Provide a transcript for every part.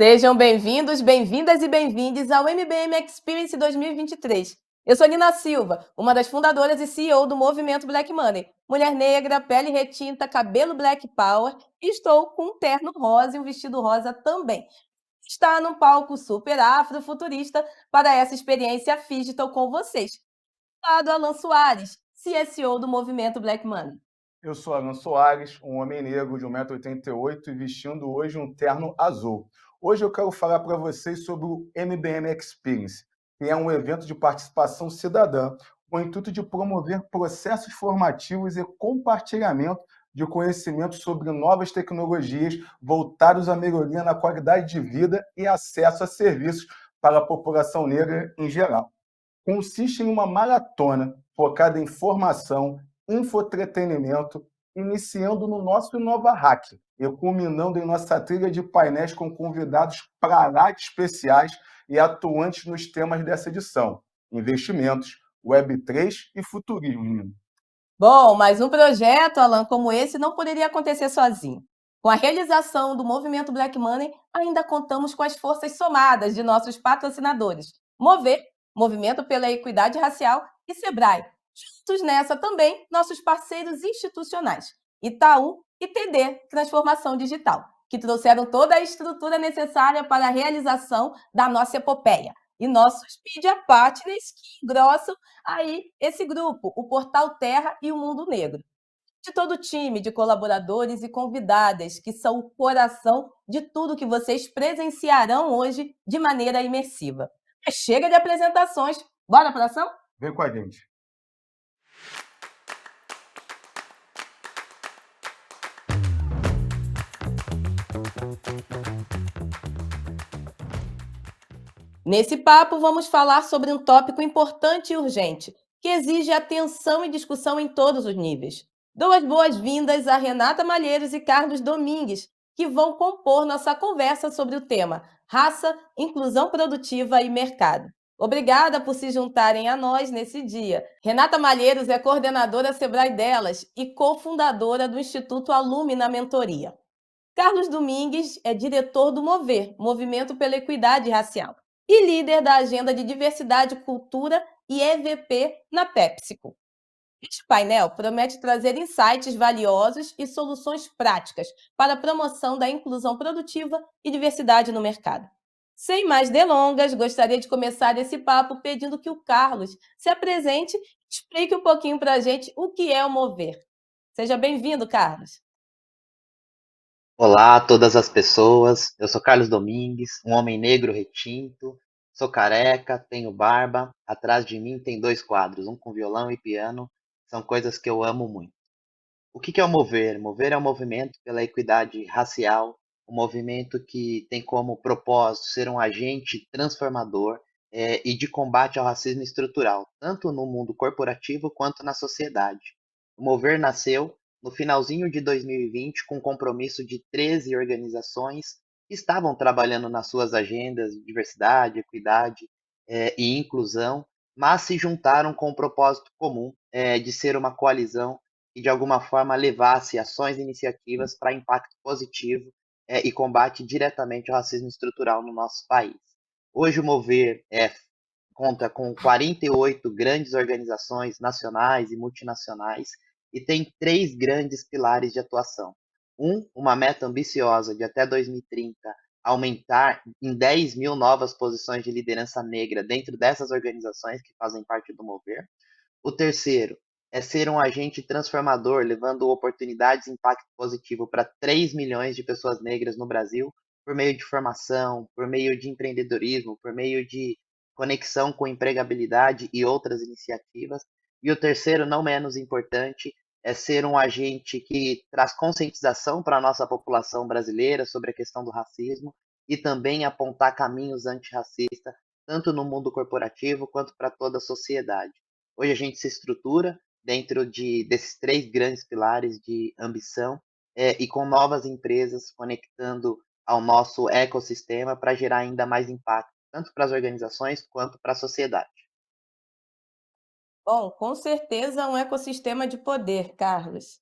Sejam bem-vindos, bem-vindas e bem-vindes ao MBM Experience 2023. Eu sou Nina Silva, uma das fundadoras e CEO do movimento Black Money. Mulher negra, pele retinta, cabelo Black Power e estou com um terno rosa e um vestido rosa também. Está num palco super afrofuturista para essa experiência digital com vocês. Lado Alan Soares, CSO do movimento Black Money. Eu sou Alan Soares, um homem negro de 1,88 m e vestindo hoje um terno azul. Hoje eu quero falar para vocês sobre o MBM Experience, que é um evento de participação cidadã com o intuito de promover processos formativos e compartilhamento de conhecimentos sobre novas tecnologias voltados à melhoria na qualidade de vida e acesso a serviços para a população negra em geral. Consiste em uma maratona focada em formação, infoentretenimento, iniciando no nosso Inova Hack e culminando em nossa trilha de painéis com convidados para lá de especiais e atuantes nos temas dessa edição: investimentos, Web3 e futurismo. Bom, mas um projeto, Alan, como esse não poderia acontecer sozinho. Com a realização do movimento Black Money, ainda contamos com as forças somadas de nossos patrocinadores. Mover, Movimento pela Equidade Racial, e Sebrae. Juntos nessa também, nossos parceiros institucionais, Itaú e TD, Transformação Digital, que trouxeram toda a estrutura necessária para a realização da nossa epopeia. E nossos media partners que engrossam aí esse grupo, o Portal Terra e o Mundo Negro. De todo o time de colaboradores e convidadas, que são o coração de tudo que vocês presenciarão hoje de maneira imersiva. Mas chega de apresentações, bora para ação? Vem com a gente. Nesse papo, vamos falar sobre um tópico importante e urgente, que exige atenção e discussão em todos os níveis. Dou as boas-vindas a Renata Malheiros e Carlos Domingues, que vão compor nossa conversa sobre o tema Raça, Inclusão Produtiva e Mercado. Obrigada por se juntarem a nós nesse dia. Renata Malheiros é coordenadora Sebrae Delas e cofundadora do Instituto Alume na Mentoria. Carlos Domingues é diretor do Mover, Movimento pela Equidade Racial, e líder da Agenda de Diversidade, Cultura e EVP na PepsiCo. Este painel promete trazer insights valiosos e soluções práticas para a promoção da inclusão produtiva e diversidade no mercado. Sem mais delongas, gostaria de começar esse papo pedindo que o Carlos se apresente e explique um pouquinho para a gente o que é o Mover. Seja bem-vindo, Carlos. Olá a todas as pessoas, eu sou Carlos Domingues, um homem negro retinto, sou careca, tenho barba, atrás de mim tem 2 quadros, um com violão e piano, são coisas que eu amo muito. O que é o Mover? Mover é um movimento pela equidade racial, um movimento que tem como propósito ser um agente transformador e de combate ao racismo estrutural, tanto no mundo corporativo quanto na sociedade. O Mover nasceu no finalzinho de 2020 com um compromisso de 13 organizações que estavam trabalhando nas suas agendas de diversidade, equidade e inclusão, mas se juntaram com o propósito comum de ser uma coalizão que de alguma forma levasse ações e iniciativas para impacto positivo e combate diretamente ao racismo estrutural no nosso país. Hoje o Mover conta com 48 grandes organizações nacionais e multinacionais e tem 3 grandes pilares de atuação. Uma meta ambiciosa de até 2030 aumentar em 10 mil novas posições de liderança negra dentro dessas organizações que fazem parte do Mover. O terceiro é ser um agente transformador, levando oportunidades e impacto positivo para 3 milhões de pessoas negras no Brasil, por meio de formação, por meio de empreendedorismo, por meio de conexão com empregabilidade e outras iniciativas. E o terceiro, não menos importante, é ser um agente que traz conscientização para a nossa população brasileira sobre a questão do racismo e também apontar caminhos antirracistas, tanto no mundo corporativo quanto para toda a sociedade. Hoje a gente se estrutura dentro desses três grandes pilares de ambição e com novas empresas conectando ao nosso ecossistema para gerar ainda mais impacto, tanto para as organizações quanto para a sociedade. Bom, com certeza um ecossistema de poder, Carlos.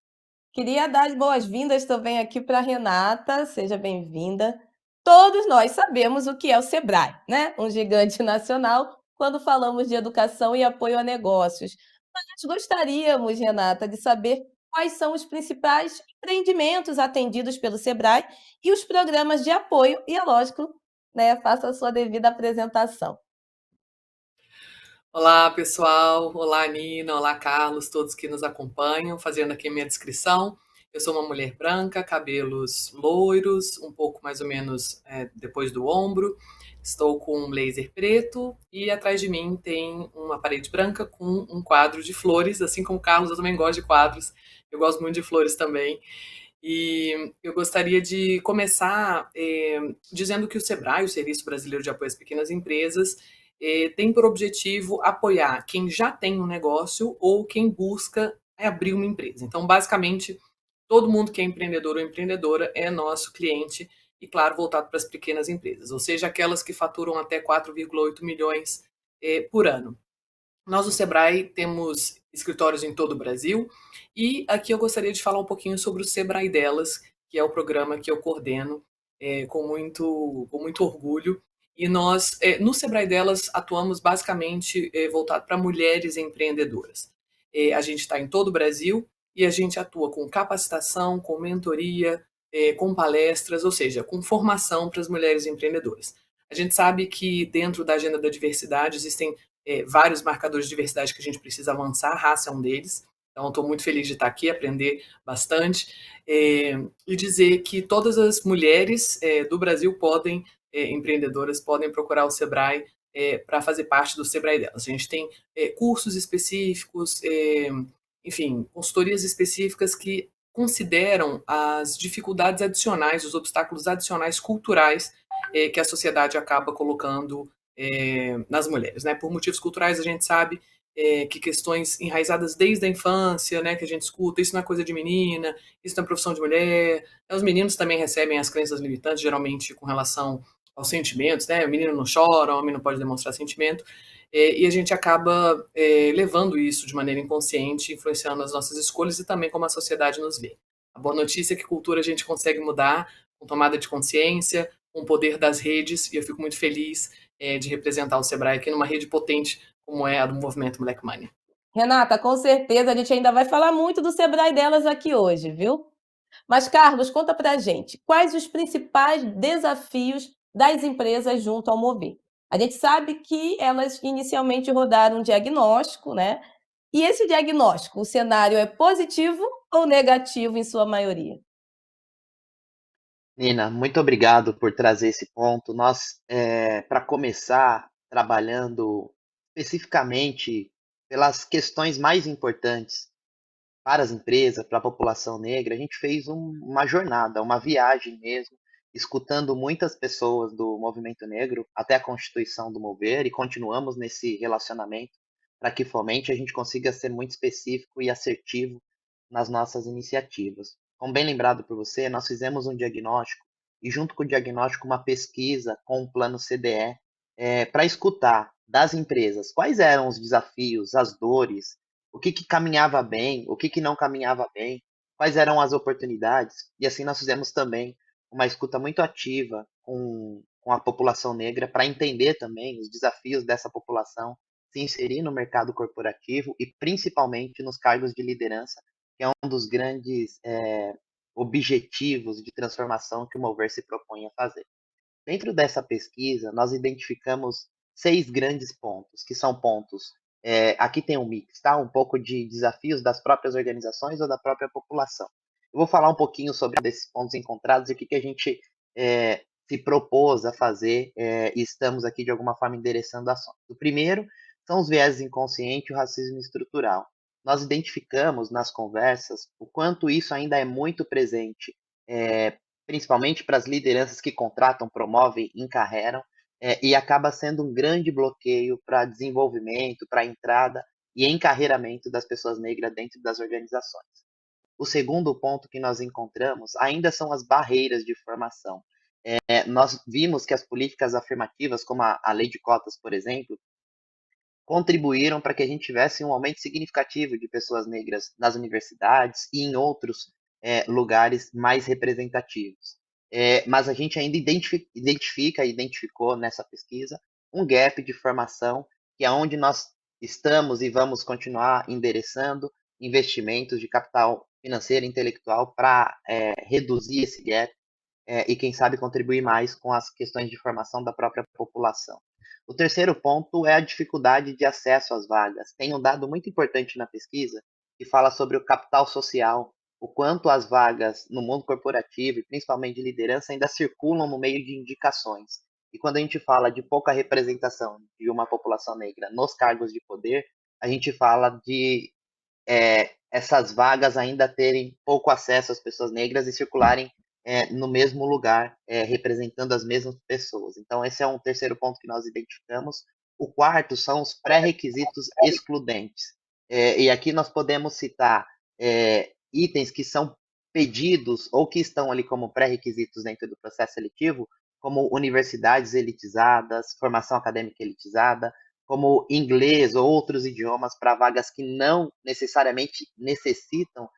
Queria dar as boas-vindas também aqui para a Renata, seja bem-vinda. Todos nós sabemos o que é o Sebrae, né? Um gigante nacional quando falamos de educação e apoio a negócios. Mas gostaríamos, Renata, de saber quais são os principais empreendimentos atendidos pelo Sebrae e os programas de apoio, e é lógico, né, faça a sua devida apresentação. Olá, pessoal. Olá, Nina. Olá, Carlos, todos que nos acompanham. Fazendo aqui a minha descrição. Eu sou uma mulher branca, cabelos loiros, um pouco mais ou menos depois do ombro. Estou com um blazer preto e atrás de mim tem uma parede branca com um quadro de flores. Assim como o Carlos, eu também gosto de quadros. Eu gosto muito de flores também. E eu gostaria de começar dizendo que o SEBRAE, o Serviço Brasileiro de Apoio às Pequenas Empresas, tem por objetivo apoiar quem já tem um negócio ou quem busca abrir uma empresa. Então, basicamente, todo mundo que é empreendedor ou empreendedora é nosso cliente e, claro, voltado para as pequenas empresas, ou seja, aquelas que faturam até 4,8 milhões por ano. Nós, do Sebrae, temos escritórios em todo o Brasil e aqui eu gostaria de falar um pouquinho sobre o Sebrae Delas, que é o programa que eu coordeno com muito orgulho. E nós, no Sebrae Delas, atuamos basicamente voltado para mulheres empreendedoras. A gente está em todo o Brasil e a gente atua com capacitação, com mentoria, com palestras, ou seja, com formação para as mulheres empreendedoras. A gente sabe que dentro da agenda da diversidade existem vários marcadores de diversidade que a gente precisa avançar, a raça é um deles. Então, estou muito feliz de estar aqui, aprender bastante e dizer que todas as mulheres do Brasil podem, empreendedoras, podem procurar o Sebrae para fazer parte do Sebrae delas. A gente tem cursos específicos, enfim, consultorias específicas que consideram as dificuldades adicionais, os obstáculos adicionais culturais que a sociedade acaba colocando nas mulheres, né? Por motivos culturais, a gente sabe que questões enraizadas desde a infância, né, que a gente escuta, isso não é coisa de menina, isso não é profissão de mulher. Os meninos também recebem as crenças limitantes, geralmente com relação aos sentimentos, né? O menino não chora, o homem não pode demonstrar sentimento. E a gente acaba levando isso de maneira inconsciente, influenciando as nossas escolhas e também como a sociedade nos vê. A boa notícia é que cultura a gente consegue mudar com tomada de consciência, com o poder das redes, e eu fico muito feliz de representar o Sebrae aqui numa rede potente como é a do movimento Black Money. Renata, com certeza a gente ainda vai falar muito do Sebrae delas aqui hoje, viu? Mas, Carlos, conta pra gente, quais os principais desafios das empresas junto ao Mover? A gente sabe que elas inicialmente rodaram um diagnóstico, né? E esse diagnóstico, o cenário é positivo ou negativo em sua maioria? Nina, muito obrigado por trazer esse ponto. Nós, para começar trabalhando especificamente pelas questões mais importantes para as empresas, para a população negra, a gente fez uma jornada, uma viagem mesmo, escutando muitas pessoas do movimento negro até a constituição do Mover e continuamos nesse relacionamento para que fomente a gente consiga ser muito específico e assertivo nas nossas iniciativas. Como bem lembrado por você, nós fizemos um diagnóstico e junto com o diagnóstico uma pesquisa com o plano CDE para escutar das empresas quais eram os desafios, as dores, o que caminhava bem, o que não caminhava bem, quais eram as oportunidades. E assim nós fizemos também uma escuta muito ativa com a população negra para entender também os desafios dessa população se inserir no mercado corporativo e principalmente nos cargos de liderança, que é um dos grandes objetivos de transformação que o Mover se propõe a fazer. Dentro dessa pesquisa, nós identificamos 6 grandes pontos, que são pontos, aqui tem um mix, tá? Um pouco de desafios das próprias organizações ou da própria população. Eu vou falar um pouquinho sobre esses pontos encontrados e o que a gente se propôs a fazer e estamos aqui de alguma forma endereçando ações. O primeiro são os vieses inconscientes e o racismo estrutural. Nós identificamos nas conversas o quanto isso ainda é muito presente principalmente para as lideranças que contratam, promovem, encarregam, e acaba sendo um grande bloqueio para desenvolvimento, para entrada e encarreiramento das pessoas negras dentro das organizações. O segundo ponto que nós encontramos ainda são as barreiras de formação. Nós vimos que as políticas afirmativas, como a lei de cotas, por exemplo, contribuíram para que a gente tivesse um aumento significativo de pessoas negras nas universidades e em outros lugares mais representativos. Mas a gente ainda identificou nessa pesquisa um gap de formação, que é onde nós estamos e vamos continuar endereçando investimentos de capital financeiro e intelectual para reduzir esse gap e, quem sabe, contribuir mais com as questões de formação da própria população. O terceiro ponto é a dificuldade de acesso às vagas. Tem um dado muito importante na pesquisa que fala sobre o capital social, o quanto as vagas no mundo corporativo, e principalmente de liderança, ainda circulam no meio de indicações. E quando a gente fala de pouca representação de uma população negra nos cargos de poder, a gente fala de essas vagas ainda terem pouco acesso às pessoas negras e circularem no mesmo lugar, representando as mesmas pessoas. Então, esse é um terceiro ponto que nós identificamos. O quarto são os pré-requisitos excludentes. E aqui nós podemos citar itens que são pedidos ou que estão ali como pré-requisitos dentro do processo seletivo, como universidades elitizadas, formação acadêmica elitizada, como inglês ou outros idiomas para vagas que não necessariamente necessitam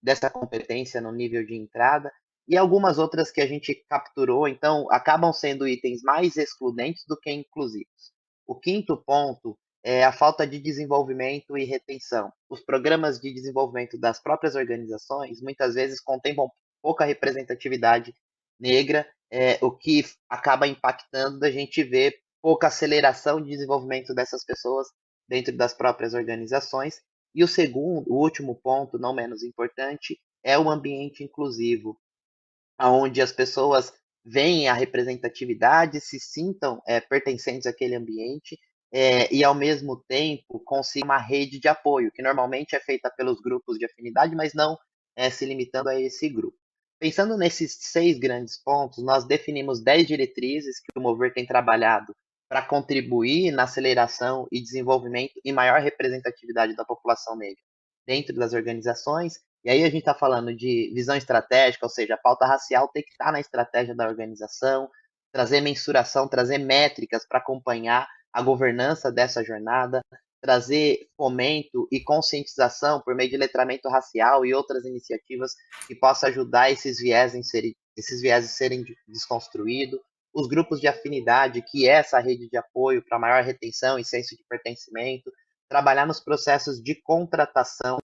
dessa competência no nível de entrada, e algumas outras que a gente capturou, então acabam sendo itens mais excludentes do que inclusivos. O quinto ponto é a falta de desenvolvimento e retenção. Os programas de desenvolvimento das próprias organizações muitas vezes contemplam pouca representatividade negra, o que acaba impactando a gente ver pouca aceleração de desenvolvimento dessas pessoas dentro das próprias organizações. E o último ponto, não menos importante, é o ambiente inclusivo, onde as pessoas veem a representatividade, se sintam pertencentes àquele ambiente e, ao mesmo tempo, consigam uma rede de apoio, que normalmente é feita pelos grupos de afinidade, mas não se limitando a esse grupo. Pensando nesses 6 grandes pontos, nós definimos 10 diretrizes que o Mover tem trabalhado para contribuir na aceleração e desenvolvimento e maior representatividade da população negra dentro das organizações. E aí a gente está falando de visão estratégica, ou seja, a pauta racial tem que estar na estratégia da organização, trazer mensuração, trazer métricas para acompanhar a governança dessa jornada, trazer fomento e conscientização por meio de letramento racial e outras iniciativas que possam ajudar esses vieses serem desconstruídos, os grupos de afinidade, que é essa rede de apoio para maior retenção e senso de pertencimento, trabalhar nos processos de contratação,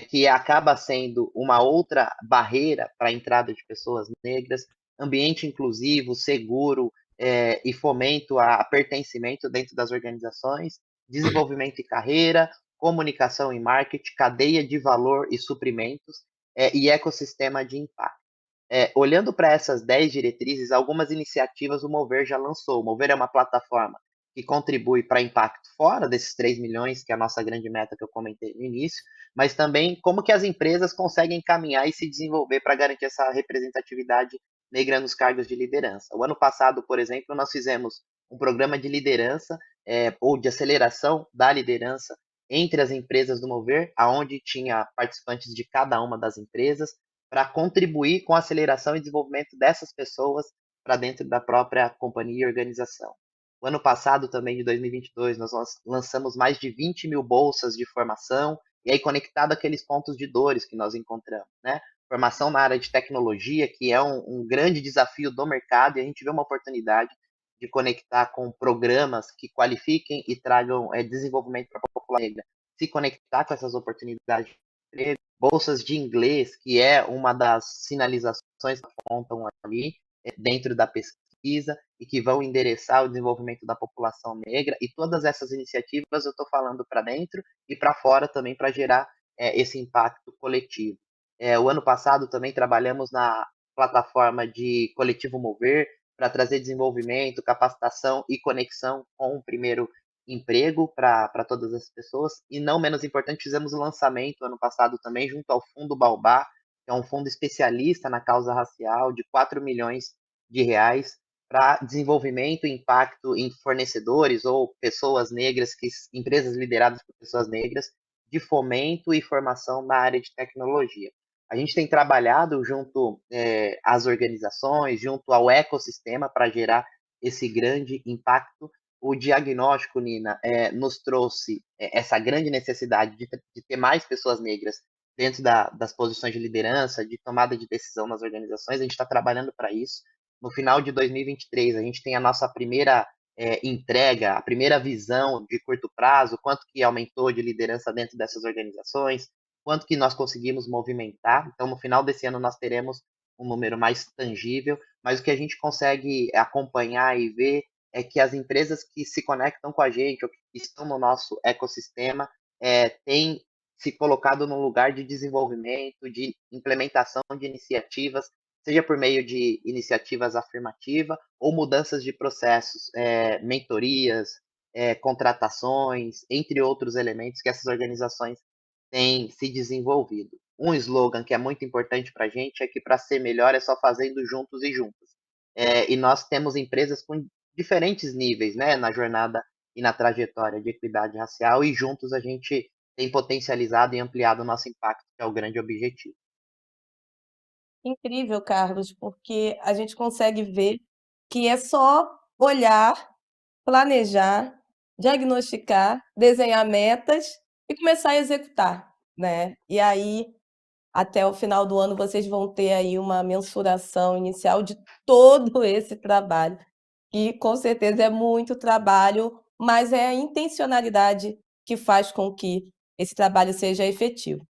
que acaba sendo uma outra barreira para a entrada de pessoas negras, ambiente inclusivo, seguro e fomento a pertencimento dentro das organizações, desenvolvimento e carreira, comunicação e marketing, cadeia de valor e suprimentos e ecossistema de impacto. Olhando para essas 10 diretrizes, algumas iniciativas o Mover já lançou. O Mover é uma plataforma que contribui para impacto fora desses 3 milhões, que é a nossa grande meta que eu comentei no início, mas também como que as empresas conseguem caminhar e se desenvolver para garantir essa representatividade negra nos cargos de liderança. O ano passado, por exemplo, nós fizemos um programa de liderança ou de aceleração da liderança entre as empresas do Mover, aonde tinha participantes de cada uma das empresas, para contribuir com a aceleração e desenvolvimento dessas pessoas para dentro da própria companhia e organização. O ano passado, também de 2022, nós lançamos mais de 20 mil bolsas de formação, e aí conectado àqueles pontos de dores que nós encontramos, né? Formação na área de tecnologia, que é um grande desafio do mercado, e a gente vê uma oportunidade de conectar com programas que qualifiquem e tragam desenvolvimento para a população negra, se conectar com essas oportunidades de emprego, bolsas de inglês, que é uma das sinalizações que apontam ali dentro da pesquisa e que vão endereçar o desenvolvimento da população negra, e todas essas iniciativas eu estou falando para dentro e para fora também para gerar esse impacto coletivo. O ano passado também trabalhamos na plataforma de Coletivo Mover para trazer desenvolvimento, capacitação e conexão com o primeiro emprego para todas as pessoas, e não menos importante, fizemos o lançamento ano passado também junto ao Fundo Baobá que é um fundo especialista na causa racial de 4 milhões de reais para desenvolvimento e impacto em fornecedores ou pessoas negras, empresas lideradas por pessoas negras, de fomento e formação na área de tecnologia. A gente tem trabalhado junto às organizações, junto ao ecossistema para gerar esse grande impacto. O diagnóstico, Nina, nos trouxe essa grande necessidade de ter mais pessoas negras dentro das posições de liderança, de tomada de decisão nas organizações. A gente está trabalhando para isso. No final de 2023, a gente tem a nossa primeira entrega, a primeira visão de curto prazo, quanto que aumentou de liderança dentro dessas organizações, quanto que nós conseguimos movimentar. Então, no final desse ano, nós teremos um número mais tangível, mas o que a gente consegue acompanhar e ver é que as empresas que se conectam com a gente, ou que estão no nosso ecossistema, têm se colocado num lugar de desenvolvimento, de implementação de iniciativas, seja por meio de iniciativas afirmativas ou mudanças de processos, mentorias, contratações, entre outros elementos que essas organizações têm se desenvolvido. Um slogan que é muito importante para a gente é que para ser melhor é só fazendo juntos e juntas. E nós temos empresas com diferentes níveis, né, na jornada e na trajetória de equidade racial, e juntos a gente tem potencializado e ampliado o nosso impacto, que é o grande objetivo. Incrível, Carlos, porque a gente consegue ver que é só olhar, planejar, diagnosticar, desenhar metas e começar a executar, né. E aí, até o final do ano, vocês vão ter aí uma mensuração inicial de todo esse trabalho, que com certeza é muito trabalho, mas é a intencionalidade que faz com que esse trabalho seja efetivo.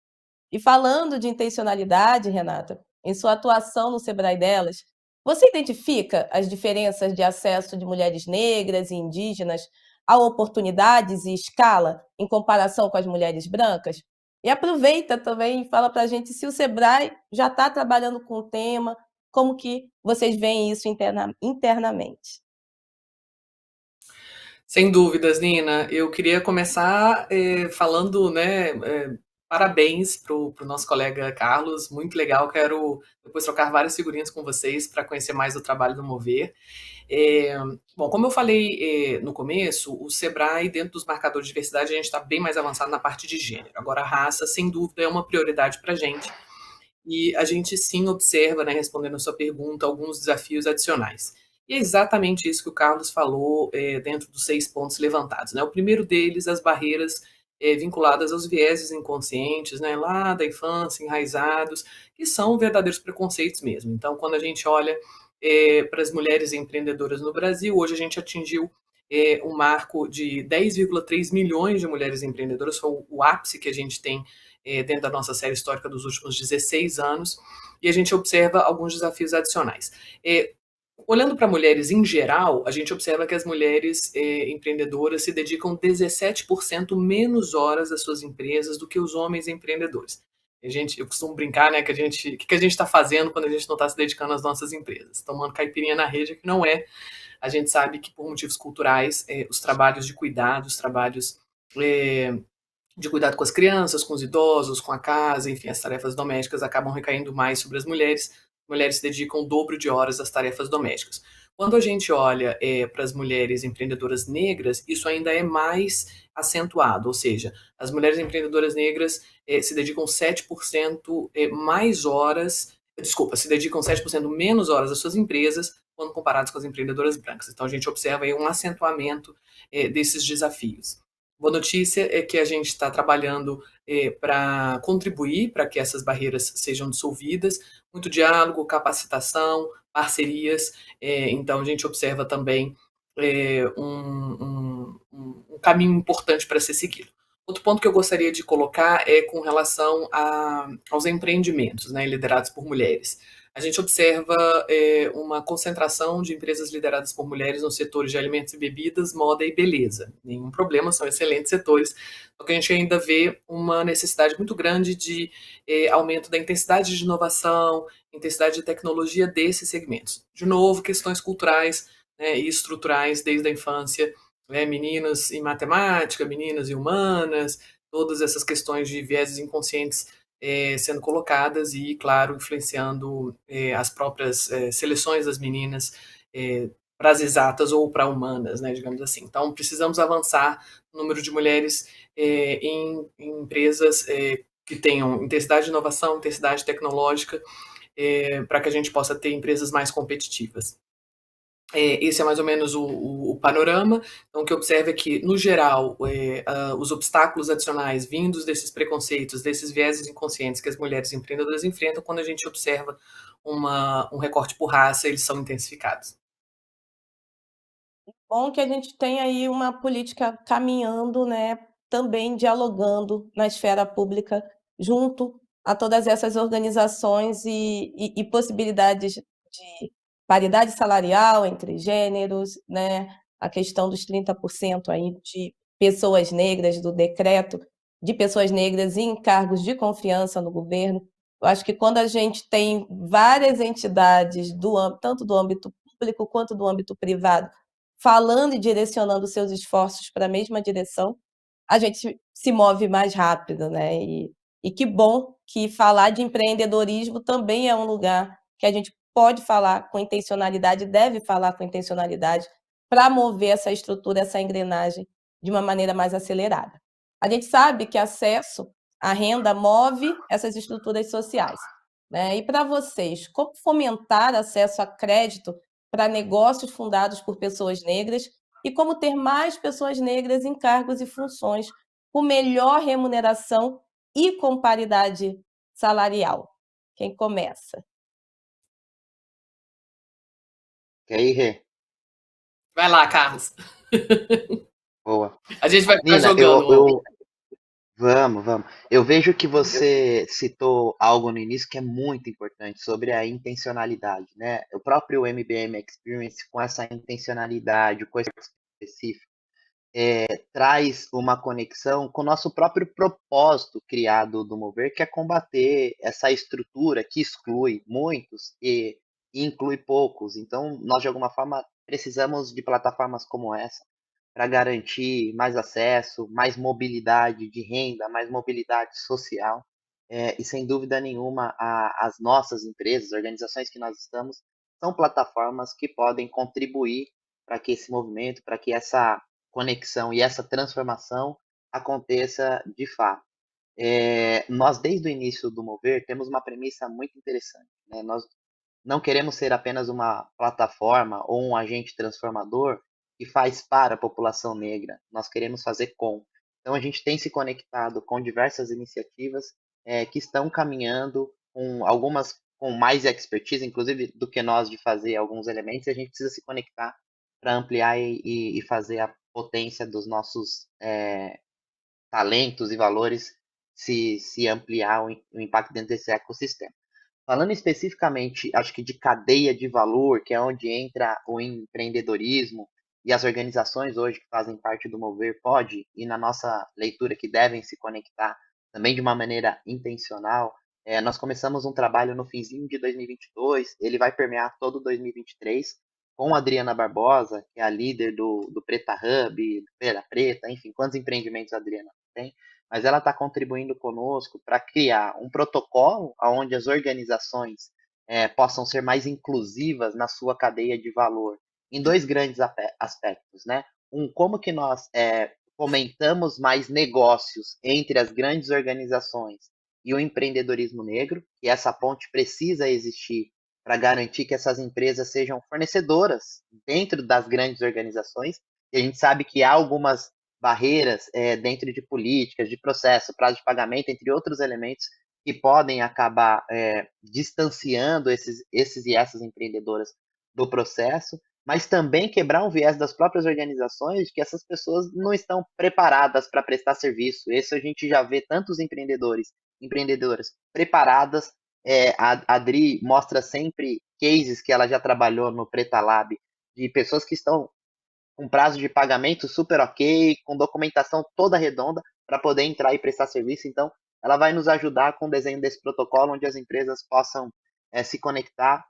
E falando de intencionalidade, Renata, em sua atuação no Sebrae Delas, você identifica as diferenças de acesso de mulheres negras e indígenas a oportunidades e escala em comparação com as mulheres brancas? E aproveita também e fala para a gente se o Sebrae já está trabalhando com o tema, como que vocês veem isso internamente. Sem dúvidas, Nina. Eu queria começar falando, né, parabéns para o nosso colega Carlos, muito legal. Quero depois trocar várias figurinhas com vocês para conhecer mais o trabalho do Mover. Bom, como eu falei no começo, o Sebrae, dentro dos marcadores de diversidade, a gente está bem mais avançado na parte de gênero. Agora, a raça, sem dúvida, é uma prioridade para a gente. E a gente sim observa, né, respondendo a sua pergunta, alguns desafios adicionais. E é exatamente isso que o Carlos falou dentro dos 6 pontos levantados. Né? O primeiro deles, as barreiras vinculadas aos vieses inconscientes, né, lá da infância, enraizados, que são verdadeiros preconceitos mesmo. Então, quando a gente olha para as mulheres empreendedoras no Brasil, hoje a gente atingiu um marco de 10,3 milhões de mulheres empreendedoras, foi o ápice que a gente tem dentro da nossa série histórica dos últimos 16 anos, e a gente observa alguns desafios adicionais. Olhando para mulheres em geral, a gente observa que as mulheres empreendedoras se dedicam 17% menos horas às suas empresas do que os homens empreendedores. Eu costumo brincar, né, que o que a gente está fazendo quando a gente não está se dedicando às nossas empresas? Tomando caipirinha na rede, que não é. A gente sabe que por motivos culturais, os trabalhos de cuidado, os trabalhos de cuidado com as crianças, com os idosos, com a casa, enfim, as tarefas domésticas acabam recaindo mais sobre as mulheres. Mulheres se dedicam o dobro de horas às tarefas domésticas. Quando a gente olha para as mulheres empreendedoras negras, isso ainda é mais acentuado, ou seja, as mulheres empreendedoras negras se dedicam 7% mais horas, desculpa, se dedicam 7% menos horas às suas empresas quando comparadas com as empreendedoras brancas. Então a gente observa aí um acentuamento desses desafios. Boa notícia é que a gente está trabalhando para contribuir para que essas barreiras sejam dissolvidas, muito diálogo, capacitação, parcerias, então a gente observa também um caminho importante para ser seguido. Outro ponto que eu gostaria de colocar é com relação aos empreendimentos, né, liderados por mulheres. A gente observa uma concentração de empresas lideradas por mulheres nos setores de alimentos e bebidas, moda e beleza. Nenhum problema, são excelentes setores, só que a gente ainda vê uma necessidade muito grande de aumento da intensidade de inovação, intensidade de tecnologia desses segmentos. De novo, questões culturais, né, e estruturais desde a infância, né, meninas em matemática, meninas em humanas, todas essas questões de vieses inconscientes sendo colocadas e, claro, influenciando as próprias seleções das meninas para as exatas ou para humanas, né, digamos assim. Então, precisamos avançar no número de mulheres em empresas que tenham intensidade de inovação, intensidade tecnológica, para que a gente possa ter empresas mais competitivas. Esse é mais ou menos o panorama. Então, o que eu observo é que, no geral, os obstáculos adicionais vindos desses preconceitos, desses vieses inconscientes que as mulheres empreendedoras enfrentam, quando a gente observa um recorte por raça, eles são intensificados. Bom que a gente tem aí uma política caminhando, né, também dialogando na esfera pública, junto a todas essas organizações e possibilidades de paridade salarial entre gêneros, né, a questão dos 30% aí de pessoas negras, do decreto de pessoas negras em cargos de confiança no governo. Eu acho que quando a gente tem várias entidades tanto do âmbito público quanto do âmbito privado, falando e direcionando seus esforços para a mesma direção, a gente se move mais rápido, né. E que bom que falar de empreendedorismo também é um lugar que a gente pode falar com intencionalidade, deve falar com intencionalidade, para mover essa estrutura, essa engrenagem de uma maneira mais acelerada. A gente sabe que acesso à renda move essas estruturas sociais, né. E para vocês, como fomentar acesso a crédito para negócios fundados por pessoas negras e como ter mais pessoas negras em cargos e funções com melhor remuneração e com paridade salarial? Quem começa? Quer ir, Rê? Vai lá, Carlos. Boa. A gente vai ficar Nina, jogando hoje. vamos, vamos. Eu vejo que você citou algo no início que é muito importante sobre a intencionalidade, né? O próprio MBM Experience, com essa intencionalidade, com esse específico, traz uma conexão com o nosso próprio propósito criado do Mover, que é combater essa estrutura que exclui muitos e inclui poucos. Então, nós, de alguma forma, precisamos de plataformas como essa para garantir mais acesso, mais mobilidade de renda, mais mobilidade social. E, sem dúvida nenhuma, as nossas empresas, organizações que nós estamos, são plataformas que podem contribuir para que esse movimento, para que essa conexão e essa transformação aconteça de fato. Nós, desde o início do Mover, temos uma premissa muito interessante, né? Nós não queremos ser apenas uma plataforma ou um agente transformador que faz para a população negra, nós queremos fazer com. Então, a gente tem se conectado com diversas iniciativas que estão caminhando, com algumas com mais expertise, inclusive, do que nós de fazer alguns elementos, e a gente precisa se conectar para ampliar e fazer a potência dos nossos talentos e valores se ampliar o impacto dentro desse ecossistema. Falando especificamente, acho que de cadeia de valor, que é onde entra o empreendedorismo e as organizações hoje que fazem parte do Mover pode, e na nossa leitura que devem se conectar também de uma maneira intencional. Nós começamos um trabalho no finzinho de 2022, ele vai permear todo 2023, com a Adriana Barbosa, que é a líder do Preta Hub, Feira Preta, enfim, quantos empreendimentos a Adriana tem, mas ela está contribuindo conosco para criar um protocolo onde as organizações possam ser mais inclusivas na sua cadeia de valor, em dois grandes aspectos, né? Como que nós fomentamos mais negócios entre as grandes organizações e o empreendedorismo negro, e essa ponte precisa existir para garantir que essas empresas sejam fornecedoras dentro das grandes organizações, e a gente sabe que há algumas barreiras dentro de políticas, de processo, prazo de pagamento, entre outros elementos que podem acabar distanciando esses e essas empreendedoras do processo, mas também quebrar um viés das próprias organizações de que essas pessoas não estão preparadas para prestar serviço. Isso a gente já vê tantos empreendedoras preparadas. A Adri mostra sempre cases que ela já trabalhou no Preta Lab de pessoas que estão com prazo de pagamento super ok, com documentação toda redonda para poder entrar e prestar serviço. Então, ela vai nos ajudar com o desenho desse protocolo, onde as empresas possam se conectar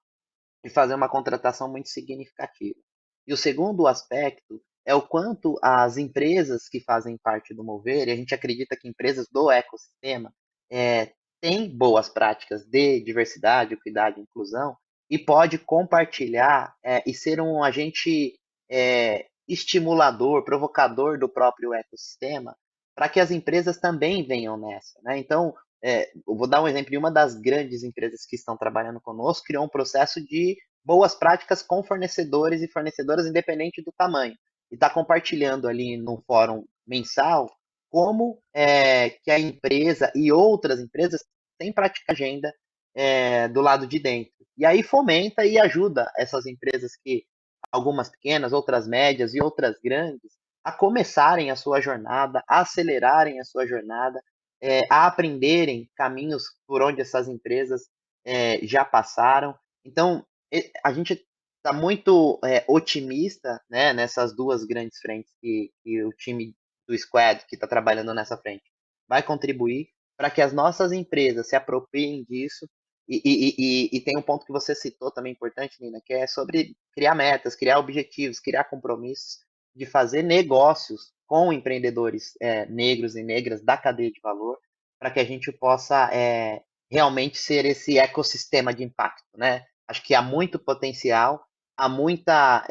e fazer uma contratação muito significativa. E o segundo aspecto é o quanto as empresas que fazem parte do Mover, e a gente acredita que empresas do ecossistema tem boas práticas de diversidade, equidade e inclusão e pode compartilhar e ser um agente estimulador, provocador do próprio ecossistema, para que as empresas também venham nessa, né? Então, eu vou dar um exemplo de uma das grandes empresas que estão trabalhando conosco, criou um processo de boas práticas com fornecedores e fornecedoras, independente do tamanho, e está compartilhando ali no fórum mensal como que a empresa e outras empresas têm prática agenda do lado de dentro. E aí fomenta e ajuda essas empresas que, algumas pequenas, outras médias e outras grandes, a começarem a sua jornada, a acelerarem a sua jornada, a aprenderem caminhos por onde essas empresas já passaram. Então, a gente está muito otimista, né, nessas duas grandes frentes que o time do Squad, que está trabalhando nessa frente, vai contribuir para que as nossas empresas se apropriem disso. E tem um ponto que você citou também importante, Nina, que é sobre criar metas, criar objetivos, criar compromissos, de fazer negócios com empreendedores negros e negras da cadeia de valor, para que a gente possa realmente ser esse ecossistema de impacto, né? Acho que há muito potencial, há muita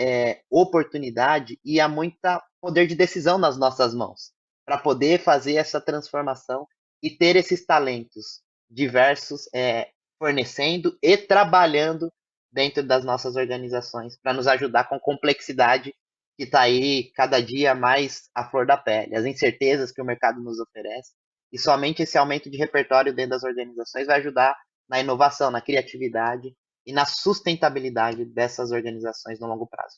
oportunidade e há muito poder de decisão nas nossas mãos para poder fazer essa transformação e ter esses talentos diversos fornecendo e trabalhando dentro das nossas organizações para nos ajudar com complexidade que está aí cada dia mais à flor da pele, as incertezas que o mercado nos oferece, e somente esse aumento de repertório dentro das organizações vai ajudar na inovação, na criatividade e na sustentabilidade dessas organizações no longo prazo.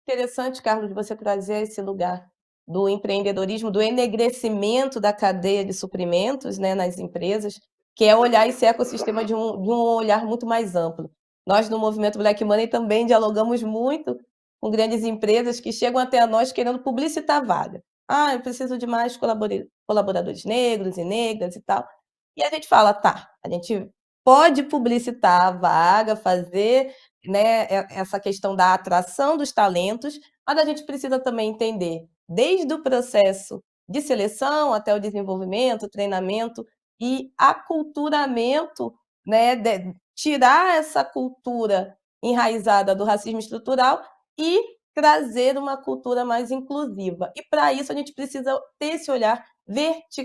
Interessante, Carlos, você trazer esse lugar do empreendedorismo, do enegrecimento da cadeia de suprimentos, né, nas empresas, que é olhar esse ecossistema de um olhar muito mais amplo. Nós, no movimento Black Money, também dialogamos muito com grandes empresas que chegam até a nós querendo publicitar a vaga. Ah, eu preciso de mais colaboradores negros e negras e tal. E a gente fala, tá, a gente pode publicitar a vaga, fazer, né, essa questão da atração dos talentos, mas a gente precisa também entender, desde o processo de seleção até o desenvolvimento, treinamento e aculturamento, né, tirar essa cultura enraizada do racismo estrutural e trazer uma cultura mais inclusiva. E para isso a gente precisa ter esse olhar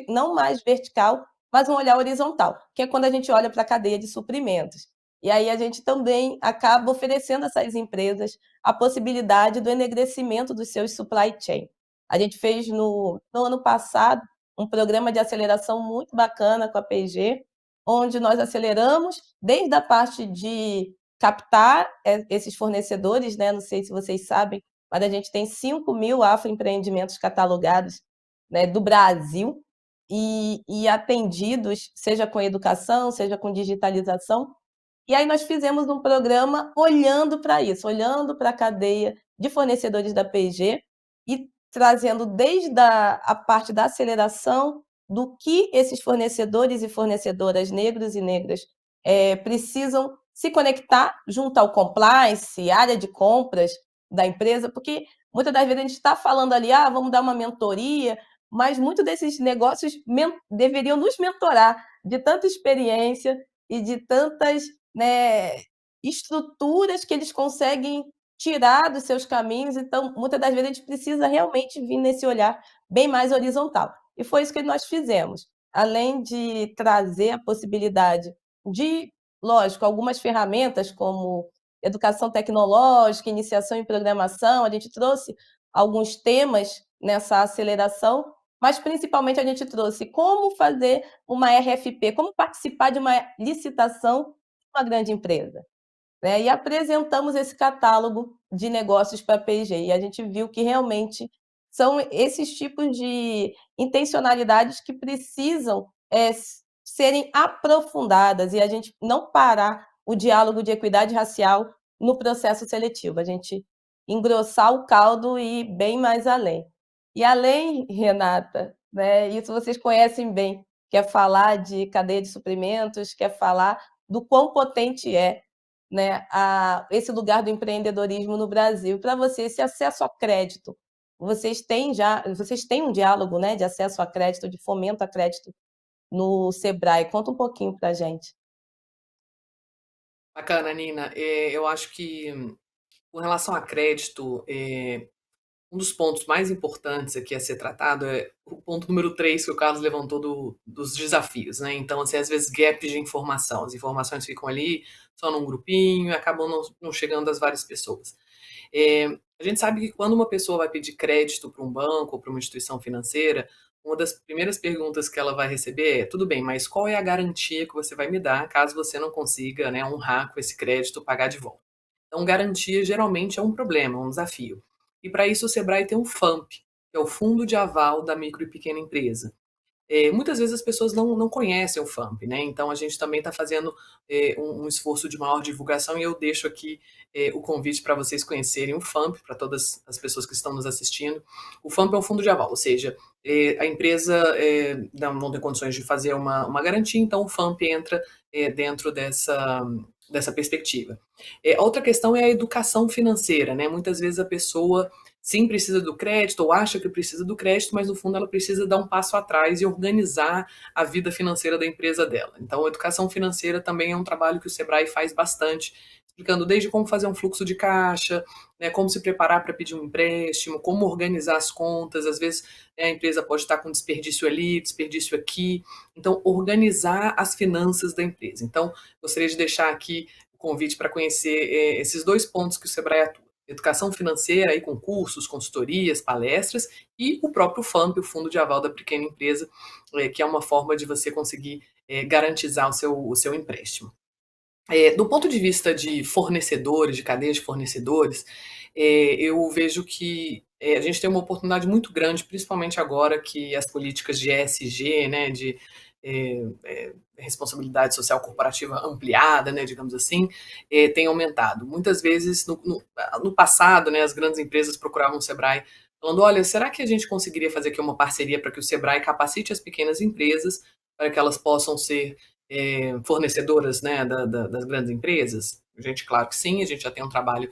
não mais vertical, mas um olhar horizontal, que é quando a gente olha para a cadeia de suprimentos. E aí a gente também acaba oferecendo a essas empresas a possibilidade do enegrecimento dos seus supply chain. A gente fez no ano passado um programa de aceleração muito bacana com a P&G, onde nós aceleramos desde a parte de captar esses fornecedores, né? Não sei se vocês sabem, mas a gente tem 5.000 afroempreendimentos catalogados, né, do Brasil e atendidos, seja com educação, seja com digitalização. E aí nós fizemos um programa olhando para isso, olhando para a cadeia de fornecedores da P&G e trazendo desde a parte da aceleração do que esses fornecedores e fornecedoras negros e negras precisam se conectar junto ao compliance, área de compras da empresa, porque muitas das vezes a gente está falando ali, vamos dar uma mentoria, mas muitos desses negócios deveriam nos mentorar de tanta experiência e de tantas, né, estruturas que eles conseguem tirar dos seus caminhos. Então, muitas das vezes a gente precisa realmente vir nesse olhar bem mais horizontal. E foi isso que nós fizemos. Além de trazer a possibilidade de, lógico, algumas ferramentas como educação tecnológica, iniciação em programação, a gente trouxe alguns temas nessa aceleração, mas principalmente a gente trouxe como fazer uma RFP, como participar de uma licitação de uma grande empresa, né? E apresentamos esse catálogo de negócios para a P&G, e a gente viu que realmente são esses tipos de intencionalidades que precisam serem aprofundadas, e a gente não parar o diálogo de equidade racial no processo seletivo, a gente engrossar o caldo e ir bem mais além. E além, Renata, né, isso vocês conhecem bem, quer falar de cadeia de suprimentos, quer falar do quão potente é, né, esse lugar do empreendedorismo no Brasil. Para você, esse acesso a crédito, vocês têm um diálogo, né, de acesso a crédito, de fomento a crédito no Sebrae? Conta um pouquinho para a gente. Bacana, Nina. Eu acho que, com relação a crédito, um dos pontos mais importantes aqui a ser tratado é o ponto número 3 que o Carlos levantou dos desafios, né? Então, assim, às vezes, gaps de informação. As informações ficam ali só num grupinho e acabam não chegando às várias pessoas. A gente sabe que quando uma pessoa vai pedir crédito para um banco ou para uma instituição financeira, uma das primeiras perguntas que ela vai receber é: tudo bem, mas qual é a garantia que você vai me dar caso você não consiga, né, honrar com esse crédito, pagar de volta? Então, garantia geralmente é um problema, um desafio. E para isso o Sebrae tem um FAMP, que é o Fundo de Aval da Micro e Pequena Empresa. Muitas vezes as pessoas não conhecem o FAMP, né? Então a gente também está fazendo um esforço de maior divulgação e eu deixo aqui o convite para vocês conhecerem o FAMP, para todas as pessoas que estão nos assistindo. O FAMP é um fundo de aval, ou seja, a empresa não tem condições de fazer uma garantia, então o FAMP entra dentro dessa perspectiva. A outra questão é a educação financeira, né? Muitas vezes a pessoa sim precisa do crédito ou acha que precisa do crédito, mas no fundo ela precisa dar um passo atrás e organizar a vida financeira da empresa dela. Então, a educação financeira também é um trabalho que o Sebrae faz bastante, explicando desde como fazer um fluxo de caixa, né, como se preparar para pedir um empréstimo, como organizar as contas. Às vezes a empresa pode estar com desperdício ali, desperdício aqui. Então, organizar as finanças da empresa. Então, gostaria de deixar aqui o convite para conhecer esses dois pontos que o Sebrae atua: educação financeira, aí com cursos, consultorias, palestras, e o próprio FAMP, o Fundo de Aval da Pequena Empresa, que é uma forma de você conseguir garantizar o seu empréstimo. Do ponto de vista de fornecedores, de cadeia de fornecedores, eu vejo que a gente tem uma oportunidade muito grande, principalmente agora que as políticas de ESG, né, de responsabilidade social corporativa ampliada, né, digamos assim, tem aumentado. Muitas vezes, no passado, né, as grandes empresas procuravam o Sebrae falando: olha, será que a gente conseguiria fazer aqui uma parceria para que o Sebrae capacite as pequenas empresas para que elas possam ser fornecedoras, né, das grandes empresas? A gente, claro que sim, a gente já tem um trabalho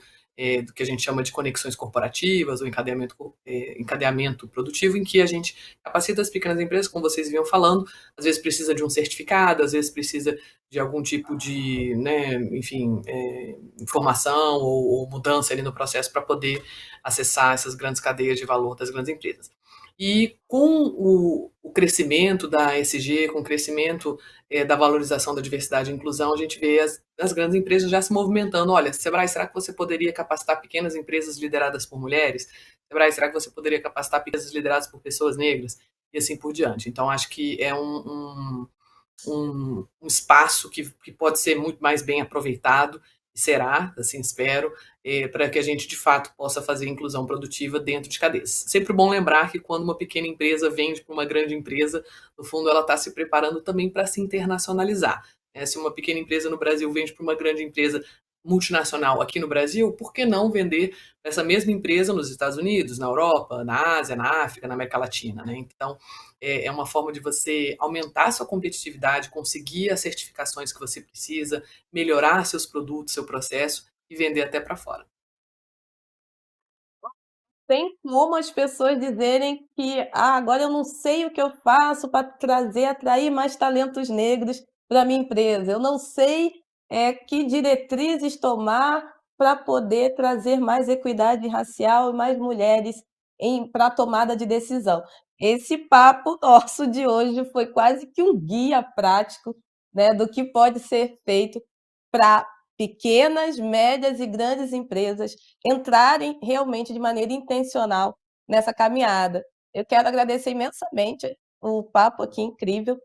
do que a gente chama de conexões corporativas ou encadeamento produtivo, em que a gente capacita as pequenas empresas, como vocês vinham falando. Às vezes precisa de um certificado, às vezes precisa de algum tipo de, né, enfim, informação ou mudança ali no processo para poder acessar essas grandes cadeias de valor das grandes empresas. E com o crescimento da ESG, com o crescimento da valorização da diversidade e inclusão, a gente vê as grandes empresas já se movimentando. Olha, Sebrae, será que você poderia capacitar pequenas empresas lideradas por mulheres? Sebrae, será que você poderia capacitar empresas lideradas por pessoas negras? E assim por diante. Então, acho que é um espaço que pode ser muito mais bem aproveitado, e será, assim espero, para que a gente de fato possa fazer inclusão produtiva dentro de cadeias. Sempre bom lembrar que quando uma pequena empresa vende para uma grande empresa, no fundo ela está se preparando também para se internacionalizar. Se uma pequena empresa no Brasil vende para uma grande empresa multinacional aqui no Brasil, por que não vender para essa mesma empresa nos Estados Unidos, na Europa, na Ásia, na África, na América Latina, né? Então, é uma forma de você aumentar a sua competitividade, conseguir as certificações que você precisa, melhorar seus produtos, seu processo e vender até para fora. Tem como as pessoas dizerem que: "Ah, agora eu não sei o que eu faço para atrair mais talentos negros para minha empresa. Eu não sei, que diretrizes tomar para poder trazer mais equidade racial e mais mulheres pra tomada de decisão". Esse papo nosso de hoje foi quase que um guia prático, né, do que pode ser feito para pequenas, médias e grandes empresas entrarem realmente de maneira intencional nessa caminhada. Eu quero agradecer imensamente o papo aqui incrível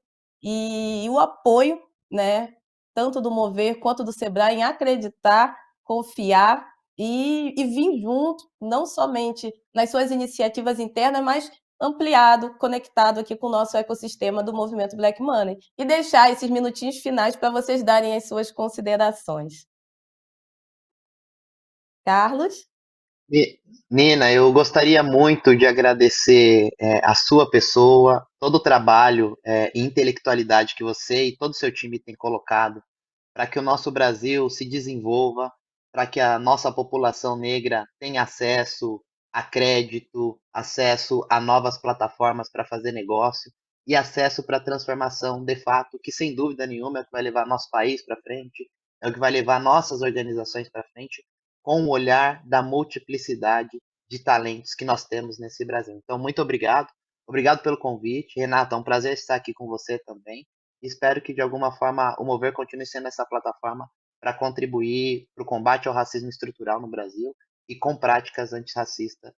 e o apoio, né, tanto do Mover quanto do Sebrae em acreditar, confiar e vir junto, não somente nas suas iniciativas internas, mas ampliado, conectado aqui com o nosso ecossistema do movimento Black Money. E deixar esses minutinhos finais para vocês darem as suas considerações. Carlos? Nina, eu gostaria muito de agradecer a sua pessoa, todo o trabalho e intelectualidade que você e todo o seu time têm colocado para que o nosso Brasil se desenvolva, para que a nossa população negra tenha acesso a crédito, acesso a novas plataformas para fazer negócio. e acesso para a transformação de fato, que sem dúvida nenhuma é o que vai levar nosso país para frente, é o que vai levar nossas organizações para frente, com o olhar da multiplicidade de talentos que nós temos nesse Brasil. Então, muito obrigado. Obrigado pelo convite. Renata, é um prazer estar aqui com você também. Espero que, de alguma forma, o Mover continue sendo essa plataforma para contribuir para o combate ao racismo estrutural no Brasil e com práticas antirracistas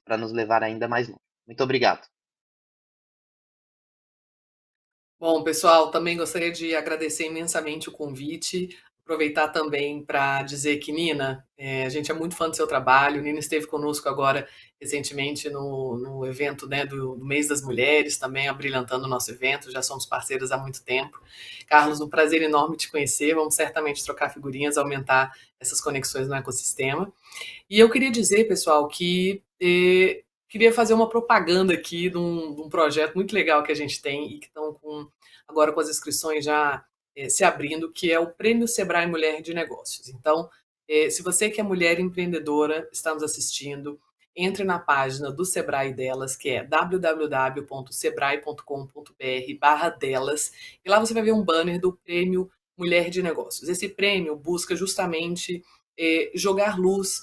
para nos levar ainda mais longe. Muito obrigado. Bom, pessoal, também gostaria de agradecer imensamente o convite, aproveitar também para dizer que, Nina, a gente é muito fã do seu trabalho. Nina esteve conosco agora recentemente no evento, né, do Mês das Mulheres, também abrilhantando o nosso evento, já somos parceiros há muito tempo. Carlos, um prazer enorme te conhecer, vamos certamente trocar figurinhas, aumentar essas conexões no ecossistema. E eu queria dizer, pessoal, que queria fazer uma propaganda aqui de um projeto muito legal que a gente tem e que estão agora com as inscrições já se abrindo, que é o Prêmio Sebrae Mulher de Negócios. Então, se você que é mulher empreendedora, está nos assistindo, entre na página do Sebrae Delas, que é www.sebrae.com.br/delas, e lá você vai ver um banner do Prêmio Mulher de Negócios. Esse prêmio busca justamente jogar luz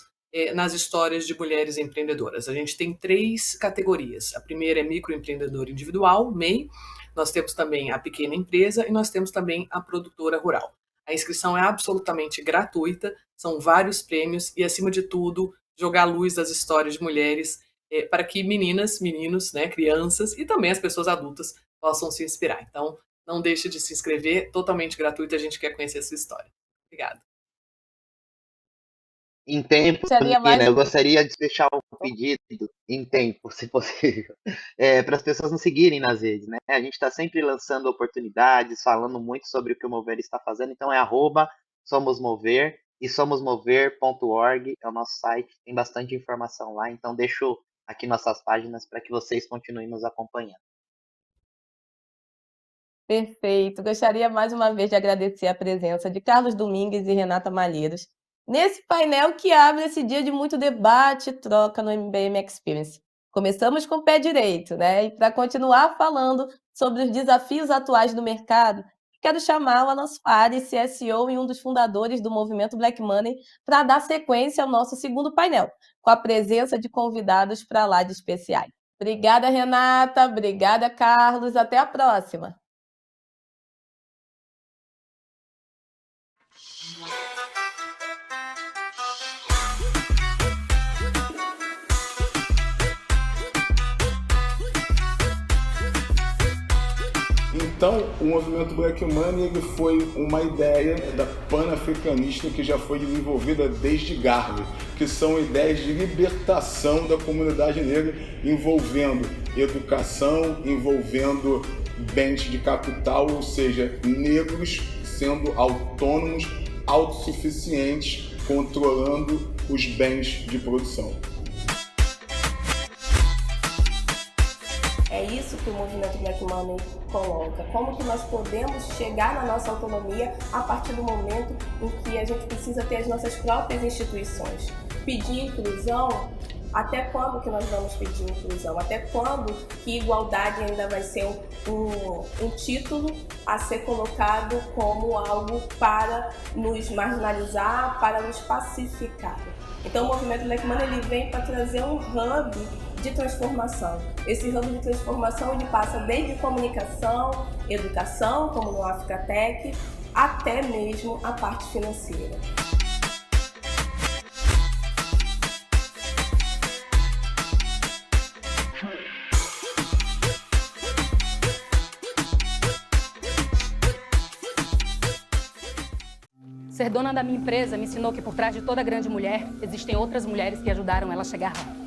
nas histórias de mulheres empreendedoras. A gente tem 3 categorias. A primeira é microempreendedor individual, MEI. Nós temos também a pequena empresa e nós temos também a produtora rural. A inscrição é absolutamente gratuita, são vários prêmios e, acima de tudo, jogar a luz das histórias de mulheres para que meninas, meninos, né, crianças e também as pessoas adultas possam se inspirar. Então, não deixe de se inscrever, totalmente gratuito, a gente quer conhecer a sua história. Obrigada. Em tempo, Nina, eu gostaria de deixar um pedido, em tempo, se possível, para as pessoas nos seguirem nas redes, né? A gente está sempre lançando oportunidades, falando muito sobre o que o Mover está fazendo, então é @SomosMover e somosmover.org é o nosso site, tem bastante informação lá, então deixo aqui nossas páginas para que vocês continuem nos acompanhando. Perfeito. Gostaria mais uma vez de agradecer a presença de Carlos Domingues e Renata Malheiros nesse painel que abre esse dia de muito debate e troca no MBM Experience. Começamos com o pé direito, né? E para continuar falando sobre os desafios atuais do mercado, quero chamar o Alan Soares, CSO e um dos fundadores do movimento Black Money, para dar sequência ao nosso segundo painel, com a presença de convidados para lá de especiais. Obrigada, Renata. Obrigada, Carlos. Até a próxima. Então, o movimento Black Money ele foi uma ideia da panafricanista que já foi desenvolvida desde Garvey, que são ideias de libertação da comunidade negra, envolvendo educação, envolvendo bens de capital, ou seja, negros sendo autônomos, autossuficientes, controlando os bens de produção. É isso que o movimento Black Money coloca. Como que nós podemos chegar na nossa autonomia a partir do momento em que a gente precisa ter as nossas próprias instituições. Pedir inclusão, até quando que nós vamos pedir inclusão? Até quando que igualdade ainda vai ser um título a ser colocado como algo para nos marginalizar, para nos pacificar? Então o movimento Black Money ele vem para trazer um hub de transformação. Esse hub de transformação ele passa desde comunicação, educação, como no Africa Tech, até mesmo a parte financeira. Ser dona da minha empresa me ensinou que por trás de toda grande mulher existem outras mulheres que ajudaram ela a chegar lá.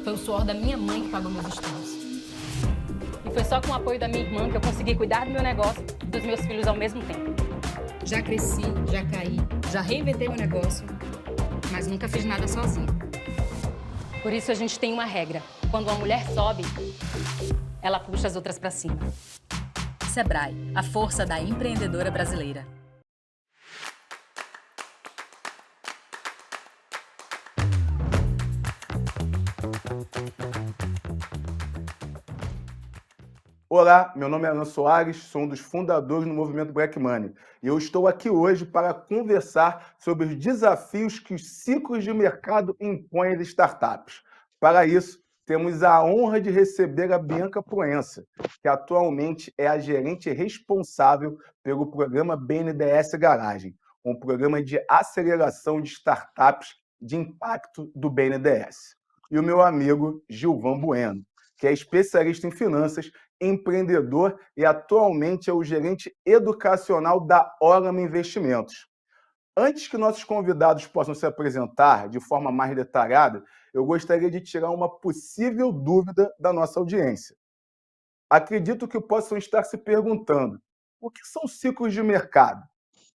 Foi o suor da minha mãe que pagou meus estudos. E foi só com o apoio da minha irmã que eu consegui cuidar do meu negócio e dos meus filhos ao mesmo tempo. Já cresci, já caí, já reinventei meu negócio, mas nunca fiz nada sozinha. Por isso a gente tem uma regra. Quando uma mulher sobe, ela puxa as outras para cima. Sebrae, a força da empreendedora brasileira. Olá, meu nome é Alan Soares, sou um dos fundadores do movimento Black Money e eu estou aqui hoje para conversar sobre os desafios que os ciclos de mercado impõem às startups. Para isso, temos a honra de receber a Bianca Proença, que atualmente é a gerente responsável pelo programa BNDES Garagem, um programa de aceleração de startups de impacto do BNDES. E o meu amigo Gilvan Bueno, que é especialista em finanças, empreendedor e atualmente é o gerente educacional da Orama Investimentos. Antes que nossos convidados possam se apresentar de forma mais detalhada, eu gostaria de tirar uma possível dúvida da nossa audiência. Acredito que possam estar se perguntando: o que são ciclos de mercado?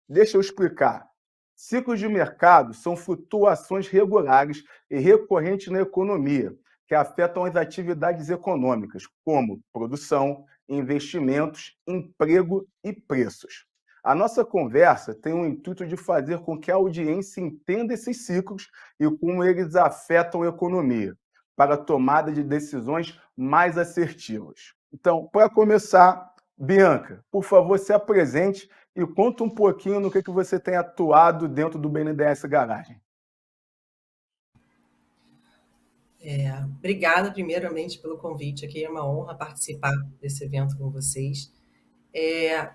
Deixa eu explicar. Ciclos de mercado são flutuações regulares e recorrentes na economia, que afetam as atividades econômicas, como produção, investimentos, emprego e preços. A nossa conversa tem o intuito de fazer com que a audiência entenda esses ciclos e como eles afetam a economia, para a tomada de decisões mais assertivas. Então, para começar, Bianca, por favor, se apresente e conta um pouquinho no que você tem atuado dentro do BNDES Garagem. Obrigada, primeiramente, pelo convite aqui. É uma honra participar desse evento com vocês.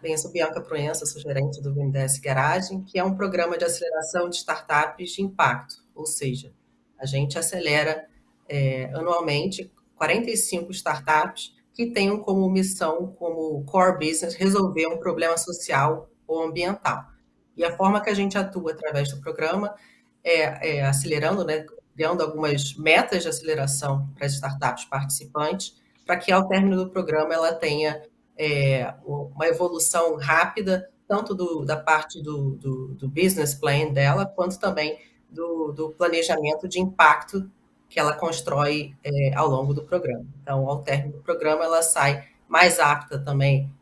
Bem, eu sou Bianca Proença, sou gerente do BNDES Garagem, que é um programa de aceleração de startups de impacto, ou seja, a gente acelera anualmente 45 startups que tenham como missão, como core business, resolver um problema social ou ambiental. E a forma que a gente atua através do programa é acelerando, né, criando algumas metas de aceleração para as startups participantes, para que ao término do programa ela tenha uma evolução rápida, tanto da parte do business plan dela, quanto também do planejamento de impacto que ela constrói ao longo do programa. Então, ao término do programa, ela sai mais apta também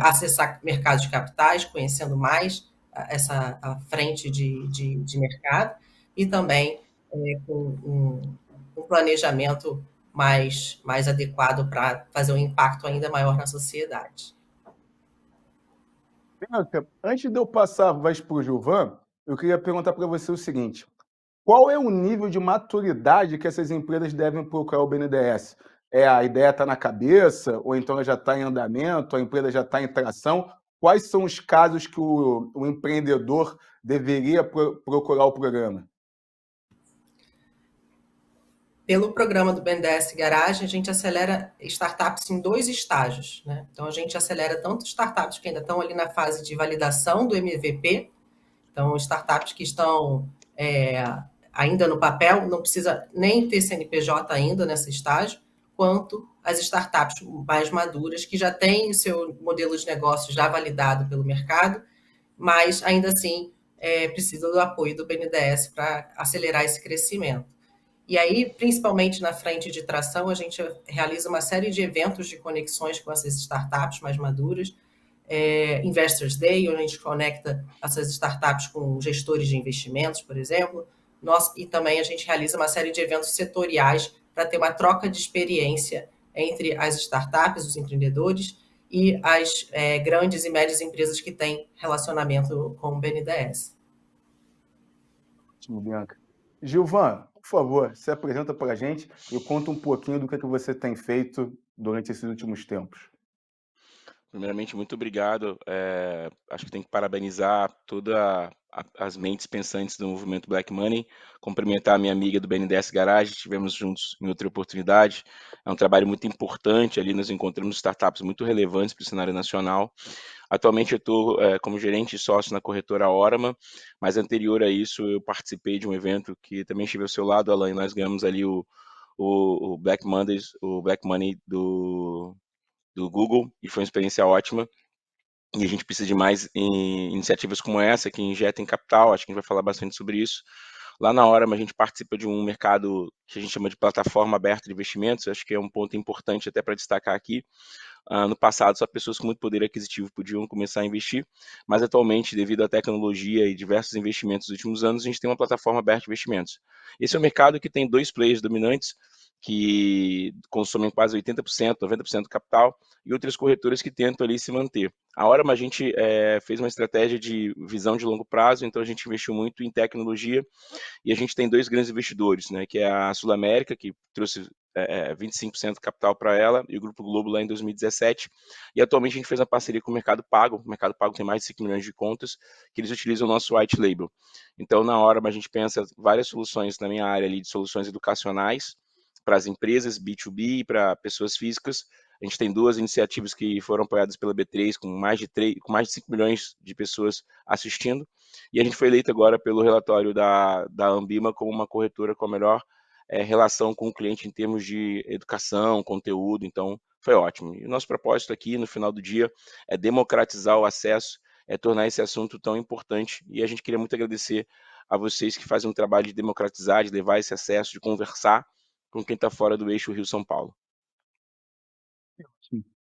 a acessar mercados de capitais, conhecendo mais a frente de mercado, e também com um planejamento mais adequado para fazer um impacto ainda maior na sociedade. Bianca, antes de eu passar a voz para o Gilvan, eu queria perguntar para você o seguinte: qual é o nível de maturidade que essas empresas devem procurar o BNDES? A ideia está na cabeça, ou então ela já está em andamento, a empresa já está em tração? Quais são os casos que o empreendedor deveria procurar o programa? Pelo programa do BNDES Garagem, a gente acelera startups em 2 estágios, né? Então, a gente acelera tanto startups que ainda estão ali na fase de validação do MVP, então, startups que estão ainda no papel, não precisa nem ter CNPJ ainda nesse estágio, quanto as startups mais maduras, que já têm o seu modelo de negócio já validado pelo mercado, mas ainda assim precisa do apoio do BNDES para acelerar esse crescimento. E aí, principalmente na frente de tração, a gente realiza uma série de eventos de conexões com essas startups mais maduras, Investors Day, onde a gente conecta essas startups com gestores de investimentos, por exemplo, e também a gente realiza uma série de eventos setoriais para ter uma troca de experiência entre as startups, os empreendedores, e as grandes e médias empresas que têm relacionamento com o BNDES. Ótimo, Bianca. Gilvan, por favor, se apresenta para a gente e conta um pouquinho do que você tem feito durante esses últimos tempos. Primeiramente, muito obrigado. Acho que tem que parabenizar todas as mentes pensantes do movimento Black Money, cumprimentar a minha amiga do BNDES Garage, estivemos juntos em outra oportunidade. É um trabalho muito importante, ali nós encontramos startups muito relevantes para o cenário nacional. Atualmente eu estou como gerente e sócio na corretora Orama, mas anterior a isso eu participei de um evento que também estive ao seu lado, Alan, e nós ganhamos ali o Black Money do Google, e foi uma experiência ótima. E a gente precisa de mais iniciativas como essa, que injetem capital. Acho que a gente vai falar bastante sobre isso. Lá na Orama, a gente participa de um mercado que a gente chama de plataforma aberta de investimentos. Acho que é um ponto importante até para destacar aqui. No passado, só pessoas com muito poder aquisitivo podiam começar a investir, mas atualmente, devido à tecnologia e diversos investimentos dos últimos anos, a gente tem uma plataforma aberta de investimentos. Esse é um mercado que tem 2 players dominantes, que consomem quase 80%, 90% do capital, e outras corretoras que tentam ali se manter. A Orama, a gente fez uma estratégia de visão de longo prazo, então a gente investiu muito em tecnologia, e a gente tem dois grandes investidores, né, que é a Sul América, que trouxe 25% do capital para ela, e o Grupo Globo lá em 2017, e atualmente a gente fez uma parceria com o Mercado Pago. O Mercado Pago tem mais de 5 milhões de contas, que eles utilizam o nosso white label. Então, na Orama, a gente pensa várias soluções na minha área ali, de soluções educacionais, para as empresas, B2B e para pessoas físicas. A gente tem duas iniciativas que foram apoiadas pela B3, com mais de 5 milhões de pessoas assistindo, e a gente foi eleito agora pelo relatório da Ambima como uma corretora com a melhor relação com o cliente em termos de educação, conteúdo, então foi ótimo. E o nosso propósito aqui, no final do dia, é democratizar o acesso, é tornar esse assunto tão importante, e a gente queria muito agradecer a vocês que fazem um trabalho de democratizar, de levar esse acesso, de conversar com quem está fora do eixo Rio-São Paulo.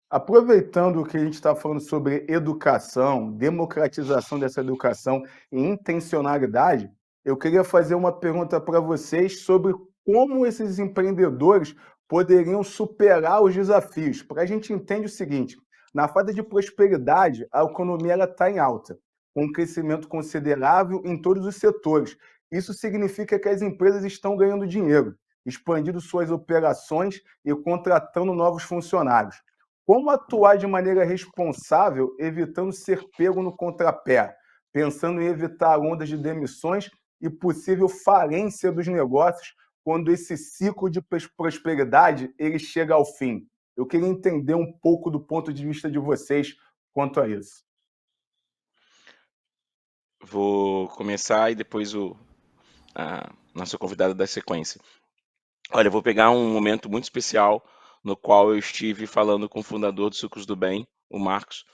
Aproveitando que a gente está falando sobre educação, democratização dessa educação e intencionalidade, eu queria fazer uma pergunta para vocês sobre como esses empreendedores poderiam superar os desafios. Para a gente entender o seguinte, na fase de prosperidade, a economia está em alta, com um crescimento considerável em todos os setores. Isso significa que as empresas estão ganhando dinheiro, expandindo suas operações e contratando novos funcionários. Como atuar de maneira responsável, evitando ser pego no contrapé, pensando em evitar ondas de demissões e possível falência dos negócios quando esse ciclo de prosperidade ele chega ao fim? Eu queria entender um pouco do ponto de vista de vocês quanto a isso. Vou começar e depois a nossa convidada dá sequência. Olha, eu vou pegar um momento muito especial no qual eu estive falando com o fundador do Sucos do Bem, o Marcos,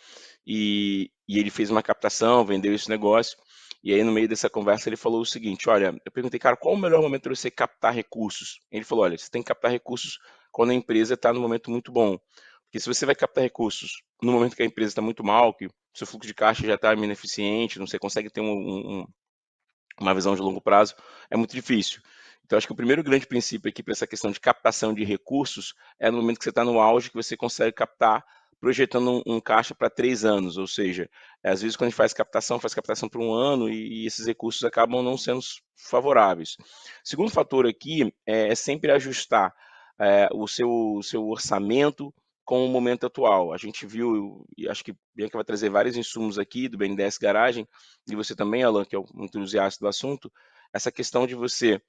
e ele fez uma captação, vendeu esse negócio, e aí no meio dessa conversa ele falou o seguinte, olha, eu perguntei, cara, qual o melhor momento para você captar recursos? Ele falou, olha, você tem que captar recursos quando a empresa está num momento muito bom, porque se você vai captar recursos no momento que a empresa está muito mal, que o seu fluxo de caixa já está ineficiente, não você consegue ter uma visão de longo prazo, é muito difícil. Então, acho que o primeiro grande princípio aqui para essa questão de captação de recursos é no momento que você está no auge, que você consegue captar projetando um caixa para 3 anos, ou seja, às vezes quando a gente faz captação por um ano e esses recursos acabam não sendo favoráveis. Segundo fator aqui é sempre ajustar o seu orçamento com o momento atual. A gente viu, e acho que Bianca vai trazer vários insumos aqui do BNDES Garagem, e você também, Alan, que é um entusiasta do assunto, essa questão de você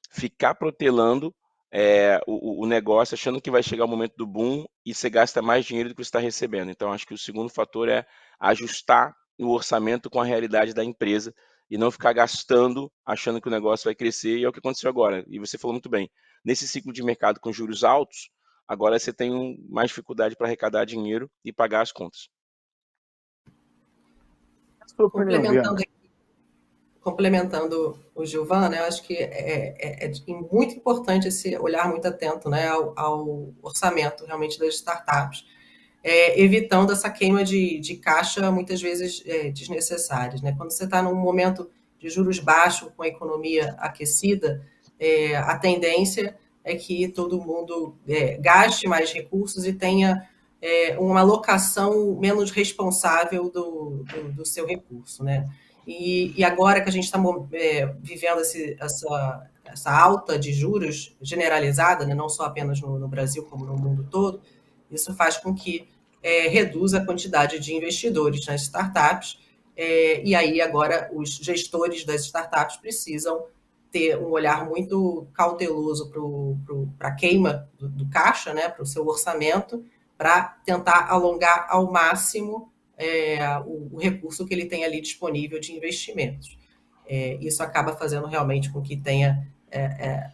ficar protelando o negócio, achando que vai chegar o momento do boom e você gasta mais dinheiro do que você está recebendo. Então, acho que o segundo fator é ajustar o orçamento com a realidade da empresa e não ficar gastando achando que o negócio vai crescer, e é o que aconteceu agora. E você falou muito bem, nesse ciclo de mercado com juros altos, agora você tem mais dificuldade para arrecadar dinheiro e pagar as contas. Complementando o Gilvan, né, eu acho que é muito importante esse olhar muito atento, né, ao orçamento realmente das startups, evitando essa queima de caixa muitas vezes desnecessárias, né? Quando você está num momento de juros baixos, com a economia aquecida, a tendência é que todo mundo gaste mais recursos e tenha uma alocação menos responsável do seu recurso, né? E agora que a gente está vivendo essa alta de juros generalizada, né, não só apenas no Brasil, como no mundo todo, isso faz com que reduza a quantidade de investidores nas startups, e aí agora os gestores das startups precisam ter um olhar muito cauteloso para a queima do caixa, né, para o seu orçamento, para tentar alongar ao máximo o recurso que ele tem ali disponível de investimentos. Isso acaba fazendo realmente com que tenha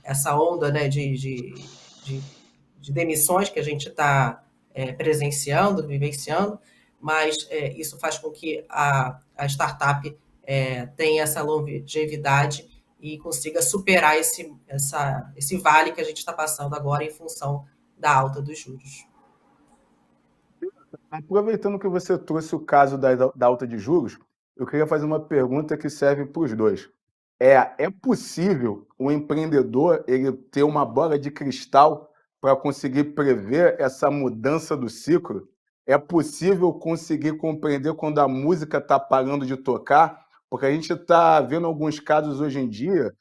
essa onda, né, de demissões que a gente está presenciando, vivenciando, mas isso faz com que a startup tenha essa longevidade e consiga superar esse vale que a gente está passando agora em função da alta dos juros. Aproveitando que você trouxe o caso da alta de juros, eu queria fazer uma pergunta que serve para os dois. É possível o empreendedor ele ter uma bola de cristal para conseguir prever essa mudança do ciclo? É possível conseguir compreender quando a música está parando de tocar? Porque a gente está vendo alguns casos hoje em dia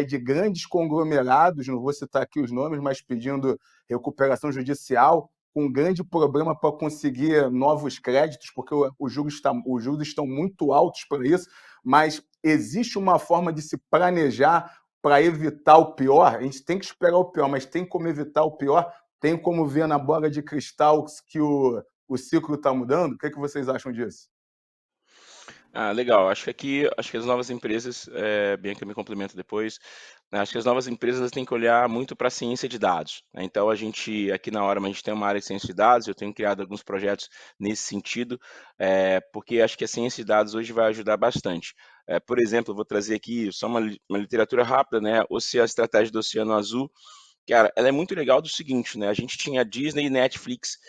de grandes conglomerados, não vou citar aqui os nomes, mas pedindo recuperação judicial, com um grande problema para conseguir novos créditos, porque os juros estão muito altos para isso, mas existe uma forma de se planejar para evitar o pior? A gente tem que esperar o pior, mas tem como evitar o pior? Tem como ver na bola de cristal que o ciclo está mudando? O que vocês acham disso? Ah, legal. Acho que as novas empresas, Bianca me complementa depois, né, acho que as novas empresas elas têm que olhar muito para a ciência de dados, né. Então a gente, aqui na Horama, a gente tem uma área de ciência de dados, eu tenho criado alguns projetos nesse sentido, porque acho que a ciência de dados hoje vai ajudar bastante. Por exemplo, eu vou trazer aqui só uma literatura rápida, né, a estratégia do Oceano Azul, cara, ela é muito legal do seguinte, né, a gente tinha Disney e Netflix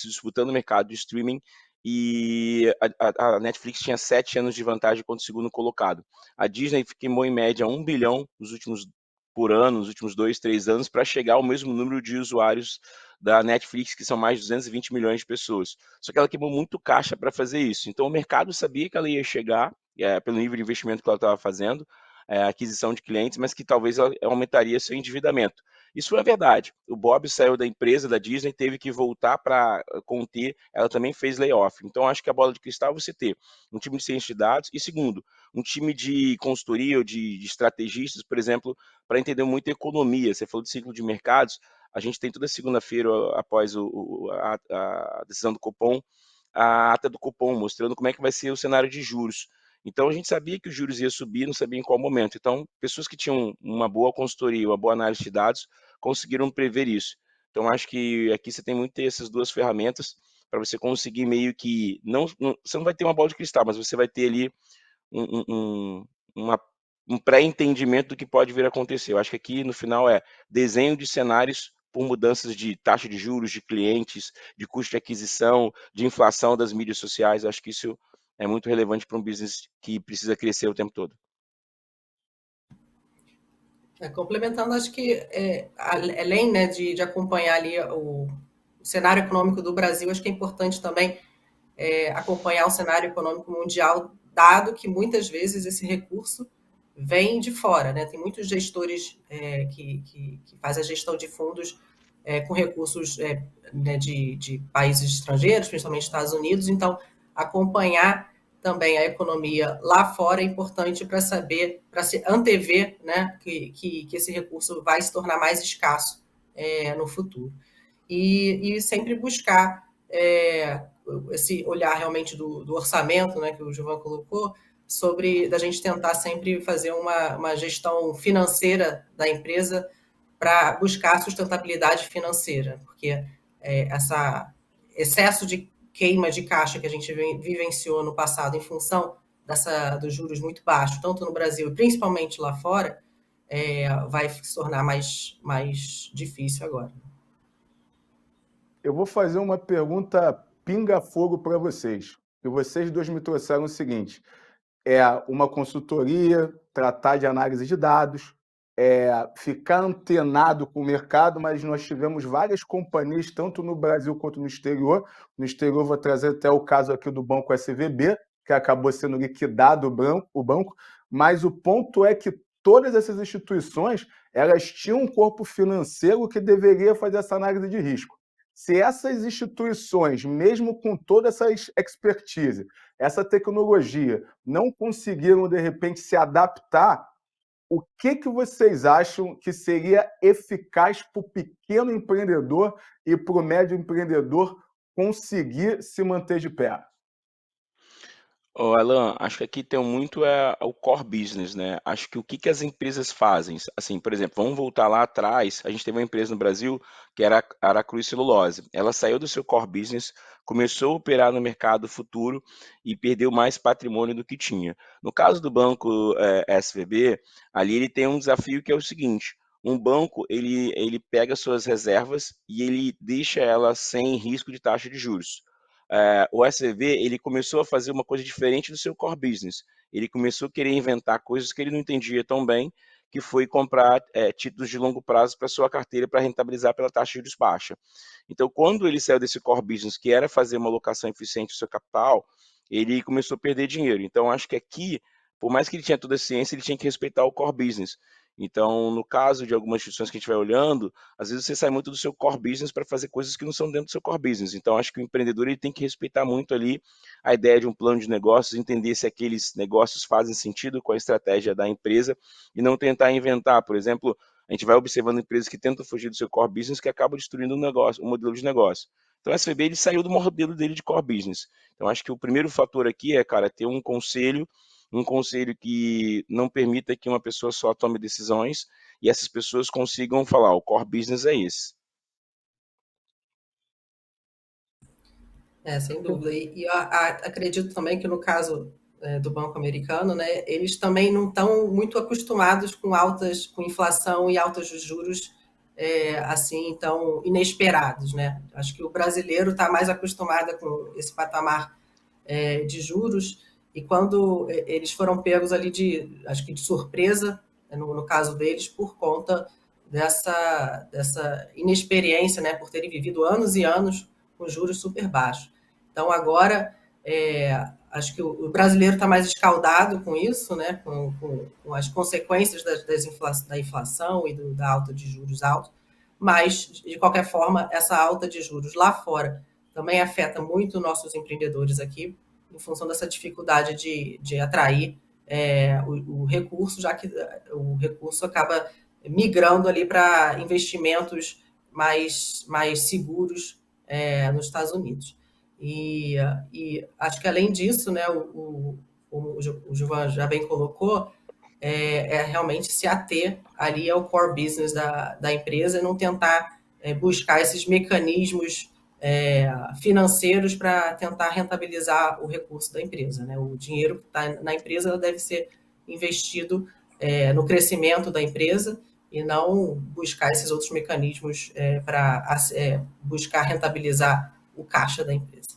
disputando o mercado de streaming, e a Netflix tinha 7 anos de vantagem contra o segundo colocado. A Disney queimou em média 1 bilhão por ano, nos últimos 2, 3 anos, para chegar ao mesmo número de usuários da Netflix, que são mais de 220 milhões de pessoas. Só que ela queimou muito caixa para fazer isso. Então o mercado sabia que ela ia chegar, pelo nível de investimento que ela estava fazendo, aquisição de clientes, mas que talvez ela aumentaria seu endividamento. Isso foi a verdade. O Bob saiu da empresa, da Disney, teve que voltar para conter, ela também fez layoff. Então, acho que a bola de cristal é você ter um time de ciência de dados e, segundo, um time de consultoria ou de estrategistas, por exemplo, para entender muito a economia. Você falou de ciclo de mercados, a gente tem toda segunda-feira, após a decisão do Copom, a ata do Copom, mostrando como é que vai ser o cenário de juros. Então a gente sabia que os juros ia subir, não sabia em qual momento. Então, pessoas que tinham uma boa consultoria, uma boa análise de dados, conseguiram prever isso. Então, acho que aqui você tem muito ter essas duas ferramentas para você conseguir meio que você não vai ter uma bola de cristal, mas você vai ter ali um, um, um, uma- um pré-entendimento do que pode vir a acontecer. Eu acho que aqui no final é desenho de cenários por mudanças de taxa de juros, de clientes, de custo de aquisição, de inflação das mídias sociais. Eu acho que isso é muito relevante para um business que precisa crescer o tempo todo. Complementando, acho que além, né, de acompanhar ali o cenário econômico do Brasil, acho que é importante também acompanhar o cenário econômico mundial, dado que muitas vezes esse recurso vem de fora, né? Tem muitos gestores que fazem a gestão de fundos com recursos né, de países estrangeiros, principalmente Estados Unidos, então acompanhar também a economia lá fora é importante para saber, para se antever, né, que esse recurso vai se tornar mais escasso no futuro. E sempre buscar esse olhar realmente do orçamento, né, que o Gilvan colocou, sobre da gente tentar sempre fazer uma gestão financeira da empresa para buscar a sustentabilidade financeira, porque esse excesso de queima de caixa que a gente vivenciou no passado em função dos juros muito baixos, tanto no Brasil e principalmente lá fora, vai se tornar mais difícil agora. Eu vou fazer uma pergunta pinga-fogo para vocês. E vocês dois me trouxeram o seguinte: uma consultoria, tratar de análise de dados, ficar antenado com o mercado, mas nós tivemos várias companhias, tanto no Brasil quanto no exterior. No exterior, vou trazer até o caso aqui do Banco SVB, que acabou sendo liquidado o banco, mas o ponto é que todas essas instituições elas tinham um corpo financeiro que deveria fazer essa análise de risco. Se essas instituições, mesmo com toda essa expertise, essa tecnologia, não conseguiram, de repente, se adaptar, o que vocês acham que seria eficaz para o pequeno empreendedor e para o médio empreendedor conseguir se manter de pé? Ô, Alan, acho que aqui tem muito o core business, né? Acho que o que as empresas fazem, assim, por exemplo, vamos voltar lá atrás, a gente teve uma empresa no Brasil que era a Aracruz Celulose. Ela saiu do seu core business, começou a operar no mercado futuro e perdeu mais patrimônio do que tinha. No caso do banco SVB, ali ele tem um desafio que é o seguinte: um banco ele pega suas reservas e ele deixa elas sem risco de taxa de juros. O SVB ele começou a fazer uma coisa diferente do seu core business. Ele começou a querer inventar coisas que ele não entendia tão bem, que foi comprar títulos de longo prazo para sua carteira para rentabilizar pela taxa de juros baixa. Então, quando ele saiu desse core business, que era fazer uma alocação eficiente do seu capital, ele começou a perder dinheiro. Então, acho que aqui, por mais que ele tinha toda a ciência, ele tinha que respeitar o core business. Então, no caso de algumas instituições que a gente vai olhando, às vezes você sai muito do seu core business para fazer coisas que não são dentro do seu core business. Então, acho que o empreendedor ele tem que respeitar muito ali a ideia de um plano de negócios, entender se aqueles negócios fazem sentido com a estratégia da empresa e não tentar inventar. Por exemplo, a gente vai observando empresas que tentam fugir do seu core business que acabam destruindo o modelo de negócio. Então, o SVB ele saiu do modelo dele de core business. Então, acho que o primeiro fator aqui é, cara, ter um conselho que não permita que uma pessoa só tome decisões e essas pessoas consigam falar, o core business é esse. Sem dúvida. E eu acredito também que no caso do Banco Americano, né, eles também não estão muito acostumados com inflação e altas dos juros assim tão inesperados, né? Acho que o brasileiro está mais acostumado com esse patamar de juros e quando eles foram pegos ali acho que de surpresa, no caso deles, por conta dessa inexperiência, né, por terem vivido anos e anos com juros super baixos. Então, agora, acho que o brasileiro está mais escaldado com isso, né, com as consequências da inflação e da alta de juros altos, mas, de qualquer forma, essa alta de juros lá fora também afeta muito nossos empreendedores aqui, em função dessa dificuldade de atrair o recurso, já que o recurso acaba migrando ali para investimentos mais seguros nos Estados Unidos. E acho que, além disso, né, o Gilvan já bem colocou, realmente se ater ali ao core business da empresa e não tentar buscar esses mecanismos financeiros para tentar rentabilizar o recurso da empresa, né? O dinheiro que está na empresa deve ser investido no crescimento da empresa e não buscar esses outros mecanismos para buscar rentabilizar o caixa da empresa.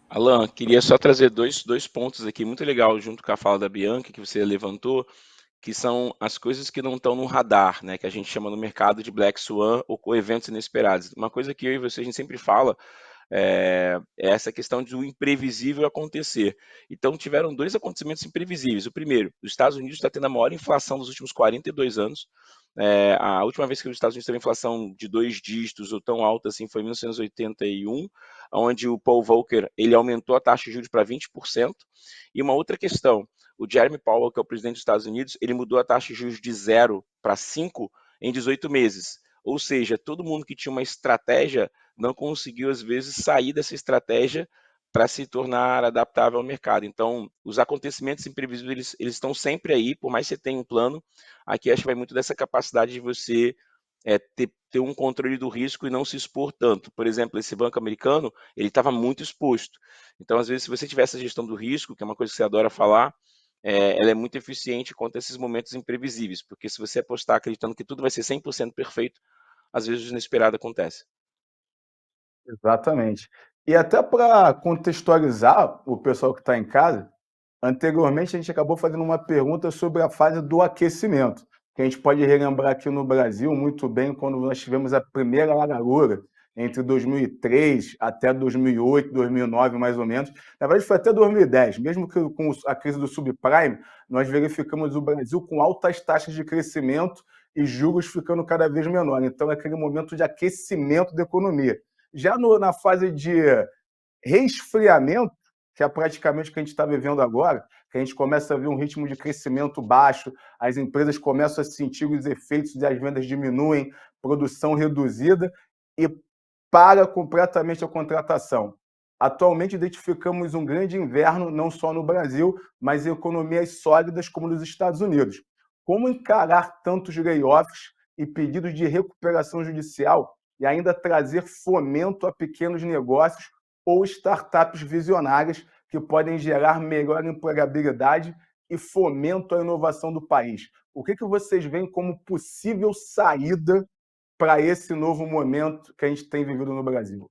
Alan, queria só trazer dois pontos aqui muito legal junto com a fala da Bianca que você levantou, que são as coisas que não estão no radar, né, que a gente chama no mercado de Black Swan ou eventos inesperados. Uma coisa que eu e você a gente sempre fala é essa questão do imprevisível acontecer. Então, tiveram dois acontecimentos imprevisíveis. O primeiro, os Estados Unidos está tendo a maior inflação dos últimos 42 anos. A última vez que os Estados Unidos teve inflação de 2 dígitos ou tão alta assim foi em 1981, onde o Paul Volcker ele aumentou a taxa de juros para 20%. E uma outra questão, o Jeremy Powell, que é o presidente dos Estados Unidos, ele mudou a taxa de juros de 0 para 5 em 18 meses. Ou seja, todo mundo que tinha uma estratégia não conseguiu, às vezes, sair dessa estratégia para se tornar adaptável ao mercado. Então, os acontecimentos imprevisíveis, eles estão sempre aí, por mais que você tenha um plano, aqui acho que vai muito dessa capacidade de você ter um controle do risco e não se expor tanto. Por exemplo, esse banco americano, ele estava muito exposto. Então, às vezes, se você tiver essa gestão do risco, que é uma coisa que você adora falar, ela é muito eficiente contra esses momentos imprevisíveis, porque se você apostar acreditando que tudo vai ser 100% perfeito, às vezes o inesperado acontece. Exatamente. E até para contextualizar o pessoal que está em casa, anteriormente a gente acabou fazendo uma pergunta sobre a fase do aquecimento, que a gente pode relembrar aqui no Brasil muito bem quando nós tivemos a primeira largura entre 2003 até 2008, 2009 mais ou menos. Na verdade foi até 2010, mesmo que com a crise do subprime, nós verificamos o Brasil com altas taxas de crescimento e juros ficando cada vez menor. Então é aquele momento de aquecimento da economia. Já na fase de resfriamento, que é praticamente o que a gente está vivendo agora, que a gente começa a ver um ritmo de crescimento baixo, as empresas começam a sentir os efeitos e as vendas diminuem, produção reduzida e para completamente a contratação. Atualmente identificamos um grande inverno, não só no Brasil, mas em economias sólidas como nos Estados Unidos. Como encarar tantos layoffs e pedidos de recuperação judicial e ainda trazer fomento a pequenos negócios ou startups visionárias que podem gerar melhor empregabilidade e fomento à inovação do país? O que vocês veem como possível saída para esse novo momento que a gente tem vivido no Brasil?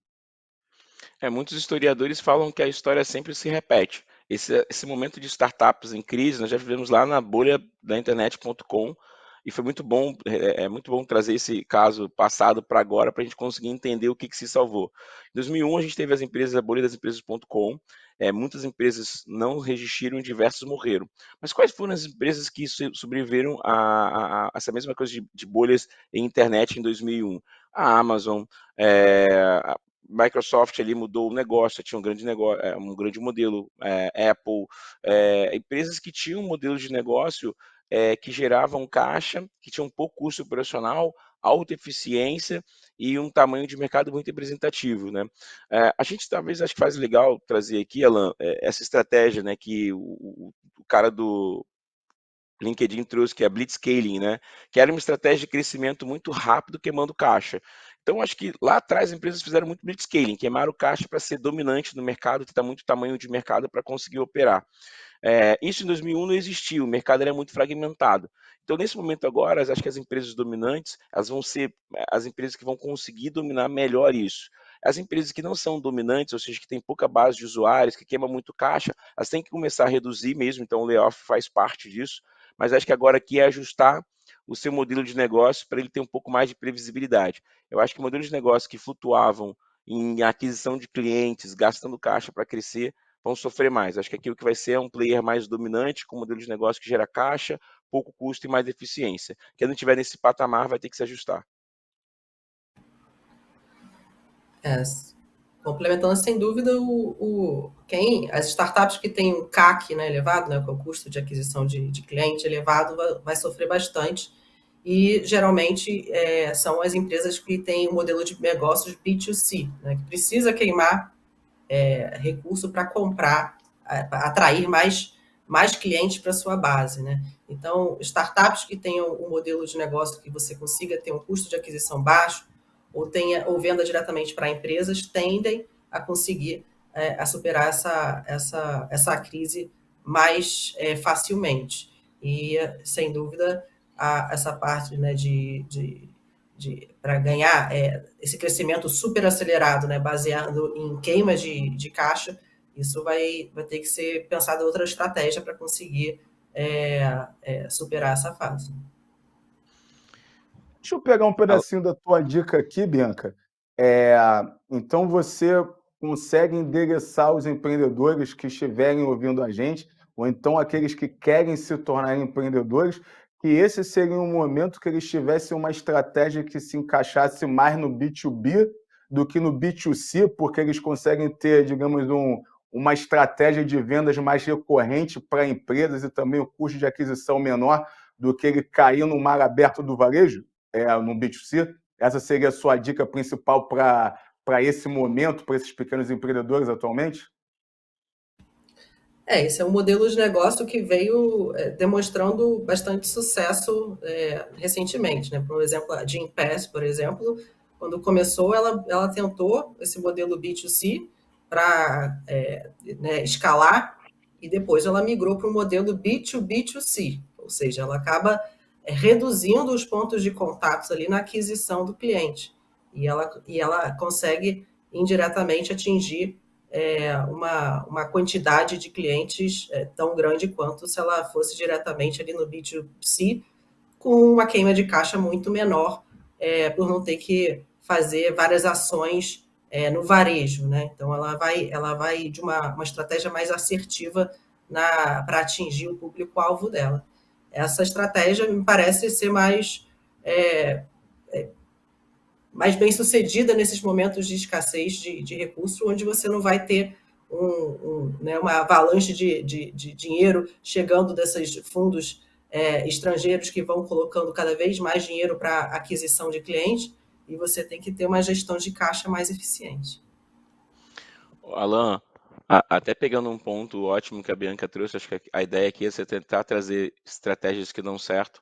Muitos historiadores falam que a história sempre se repete. esse momento de startups em crise, nós já vivemos lá na bolha da internet.com, e foi muito bom, é muito bom trazer esse caso passado para agora, para a gente conseguir entender o que se salvou. Em 2001, a gente teve as empresas, a bolha das empresas.com, muitas empresas não resistiram e diversas morreram. Mas quais foram as empresas que sobreviveram a essa mesma coisa de bolhas em internet em 2001? A Amazon, a Microsoft ali mudou o negócio, tinha um grande negócio, um grande modelo, Apple, empresas que tinham um modelo de negócio que geravam caixa, que tinham pouco custo operacional, alta eficiência e um tamanho de mercado muito representativo, né? A gente talvez acho que faz legal trazer aqui, Alan, essa estratégia, né, que o cara do LinkedIn trouxe, que é a Blitzscaling, né? Que era uma estratégia de crescimento muito rápido, queimando caixa. Então, acho que lá atrás as empresas fizeram muito Blitzscaling, queimaram caixa para ser dominante no mercado, ter muito tamanho de mercado para conseguir operar. Isso em 2001 não existia, o mercado era muito fragmentado. Então, nesse momento agora, acho que as empresas dominantes, elas vão ser as empresas que vão conseguir dominar melhor isso. As empresas que não são dominantes, ou seja, que têm pouca base de usuários, que queimam muito caixa, elas têm que começar a reduzir mesmo, então o layoff faz parte disso, mas acho que agora aqui é ajustar o seu modelo de negócio para ele ter um pouco mais de previsibilidade. Eu acho que modelos de negócio que flutuavam em aquisição de clientes, gastando caixa para crescer, vão sofrer mais. Acho que aqui o que vai ser é um player mais dominante, com um modelo de negócio que gera caixa, pouco custo e mais eficiência. Quem não estiver nesse patamar vai ter que se ajustar. Complementando, sem dúvida, as startups que têm um CAC, né, elevado, né, que é o custo de aquisição de cliente elevado, vai sofrer bastante. E, geralmente, são as empresas que têm um modelo de negócios B2C, né, que precisa queimar recurso para comprar, atrair mais clientes para a sua base, né? Então, startups que tenham um modelo de negócio que você consiga ter um custo de aquisição baixo, ou venda diretamente para empresas, tendem a conseguir a superar essa crise mais facilmente. E, sem dúvida, essa parte, né, para ganhar esse crescimento super acelerado, né, baseado em queima de caixa, isso vai ter que ser pensado outra estratégia para conseguir superar essa fase. Deixa eu pegar um pedacinho da tua dica aqui, Bianca. Então você consegue endereçar os empreendedores que estiverem ouvindo a gente, ou então aqueles que querem se tornar empreendedores, que esse seria um momento que eles tivessem uma estratégia que se encaixasse mais no B2B do que no B2C, porque eles conseguem ter, digamos, uma estratégia de vendas mais recorrente para empresas e também o custo de aquisição menor do que ele cair no mar aberto do varejo? No B2C, essa seria a sua dica principal para esse momento, para esses pequenos empreendedores atualmente? Esse é um modelo de negócio que veio demonstrando bastante sucesso recentemente, né? Por exemplo, a Gympass, por exemplo, quando começou, ela tentou esse modelo B2C para né, escalar, e depois ela migrou para o modelo B2B2C, ou seja, ela acaba reduzindo os pontos de contato ali na aquisição do cliente, e ela consegue indiretamente atingir uma quantidade de clientes tão grande quanto se ela fosse diretamente ali no B2C, com uma queima de caixa muito menor, por não ter que fazer várias ações no varejo, né? Então ela vai de uma estratégia mais assertiva para atingir o público-alvo dela. Essa estratégia me parece ser mais bem sucedida nesses momentos de escassez de recursos, onde você não vai ter né, uma avalanche de dinheiro chegando desses fundos estrangeiros que vão colocando cada vez mais dinheiro para aquisição de clientes, e você tem que ter uma gestão de caixa mais eficiente. Alan, até pegando um ponto ótimo que a Bianca trouxe, acho que a ideia aqui é você tentar trazer estratégias que dão certo.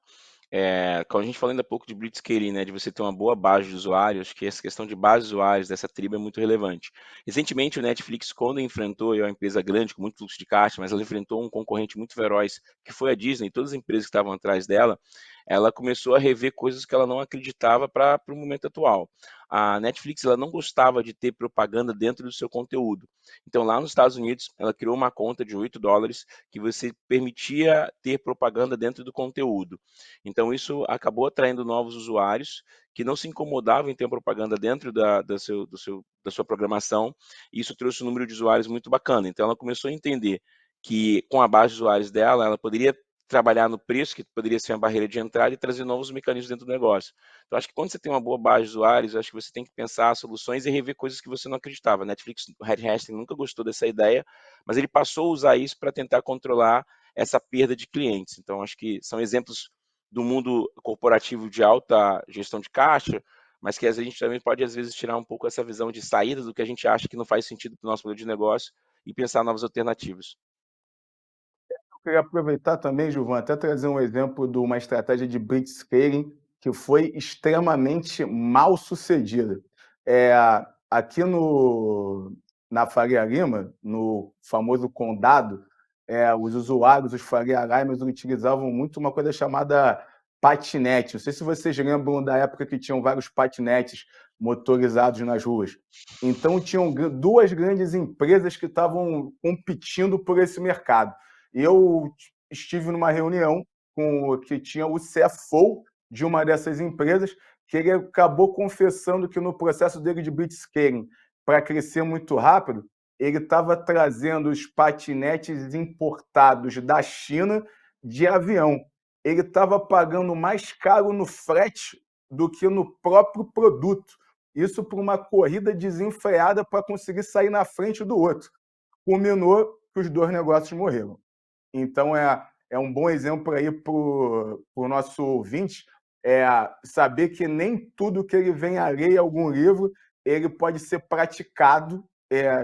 Como a gente falou ainda há pouco de Blitzscaling, né, de você ter uma boa base de usuários, que essa questão de base de usuários dessa tribo é muito relevante. Recentemente, o Netflix, quando enfrentou, é uma empresa grande, com muito fluxo de caixa, mas ela enfrentou um concorrente muito feroz, que foi a Disney, todas as empresas que estavam atrás dela, ela começou a rever coisas que ela não acreditava para o momento atual. A Netflix ela não gostava de ter propaganda dentro do seu conteúdo. Então, lá nos Estados Unidos, ela criou uma conta de $8 que você permitia ter propaganda dentro do conteúdo. Então, isso acabou atraindo novos usuários que não se incomodavam em ter propaganda dentro da sua programação. E isso trouxe um número de usuários muito bacana. Então, ela começou a entender que, com a base de usuários dela, ela poderia trabalhar no preço, que poderia ser uma barreira de entrada, e trazer novos mecanismos dentro do negócio. Então, acho que quando você tem uma boa base de usuários, acho que você tem que pensar soluções e rever coisas que você não acreditava. A Netflix, o Red Hastings nunca gostou dessa ideia, mas ele passou a usar isso para tentar controlar essa perda de clientes. Então, acho que são exemplos do mundo corporativo de alta gestão de caixa, mas que a gente também pode, às vezes, tirar um pouco essa visão de saída do que a gente acha que não faz sentido para o nosso modelo de negócio e pensar novas alternativas. Eu queria aproveitar também, Gilvan, até trazer um exemplo de uma estratégia de blitzscaling que foi extremamente mal sucedida. É, aqui na Faria Lima, no famoso Condado, os usuários, os Faria Limers, utilizavam muito uma coisa chamada patinete. Não sei se vocês lembram da época que tinham vários patinetes motorizados nas ruas. Então, tinham duas grandes empresas que estavam competindo por esse mercado. Eu estive numa reunião com que tinha o CFO de uma dessas empresas, que ele acabou confessando que no processo dele de blitzscaling, para crescer muito rápido, ele estava trazendo os patinetes importados da China de avião. Ele estava pagando mais caro no frete do que no próprio produto. Isso por uma corrida desenfreada para conseguir sair na frente do outro. Culminou que os dois negócios morreram. Então, é um bom exemplo aí para o nosso ouvinte, saber que nem tudo que ele vem a ler em algum livro, ele pode ser praticado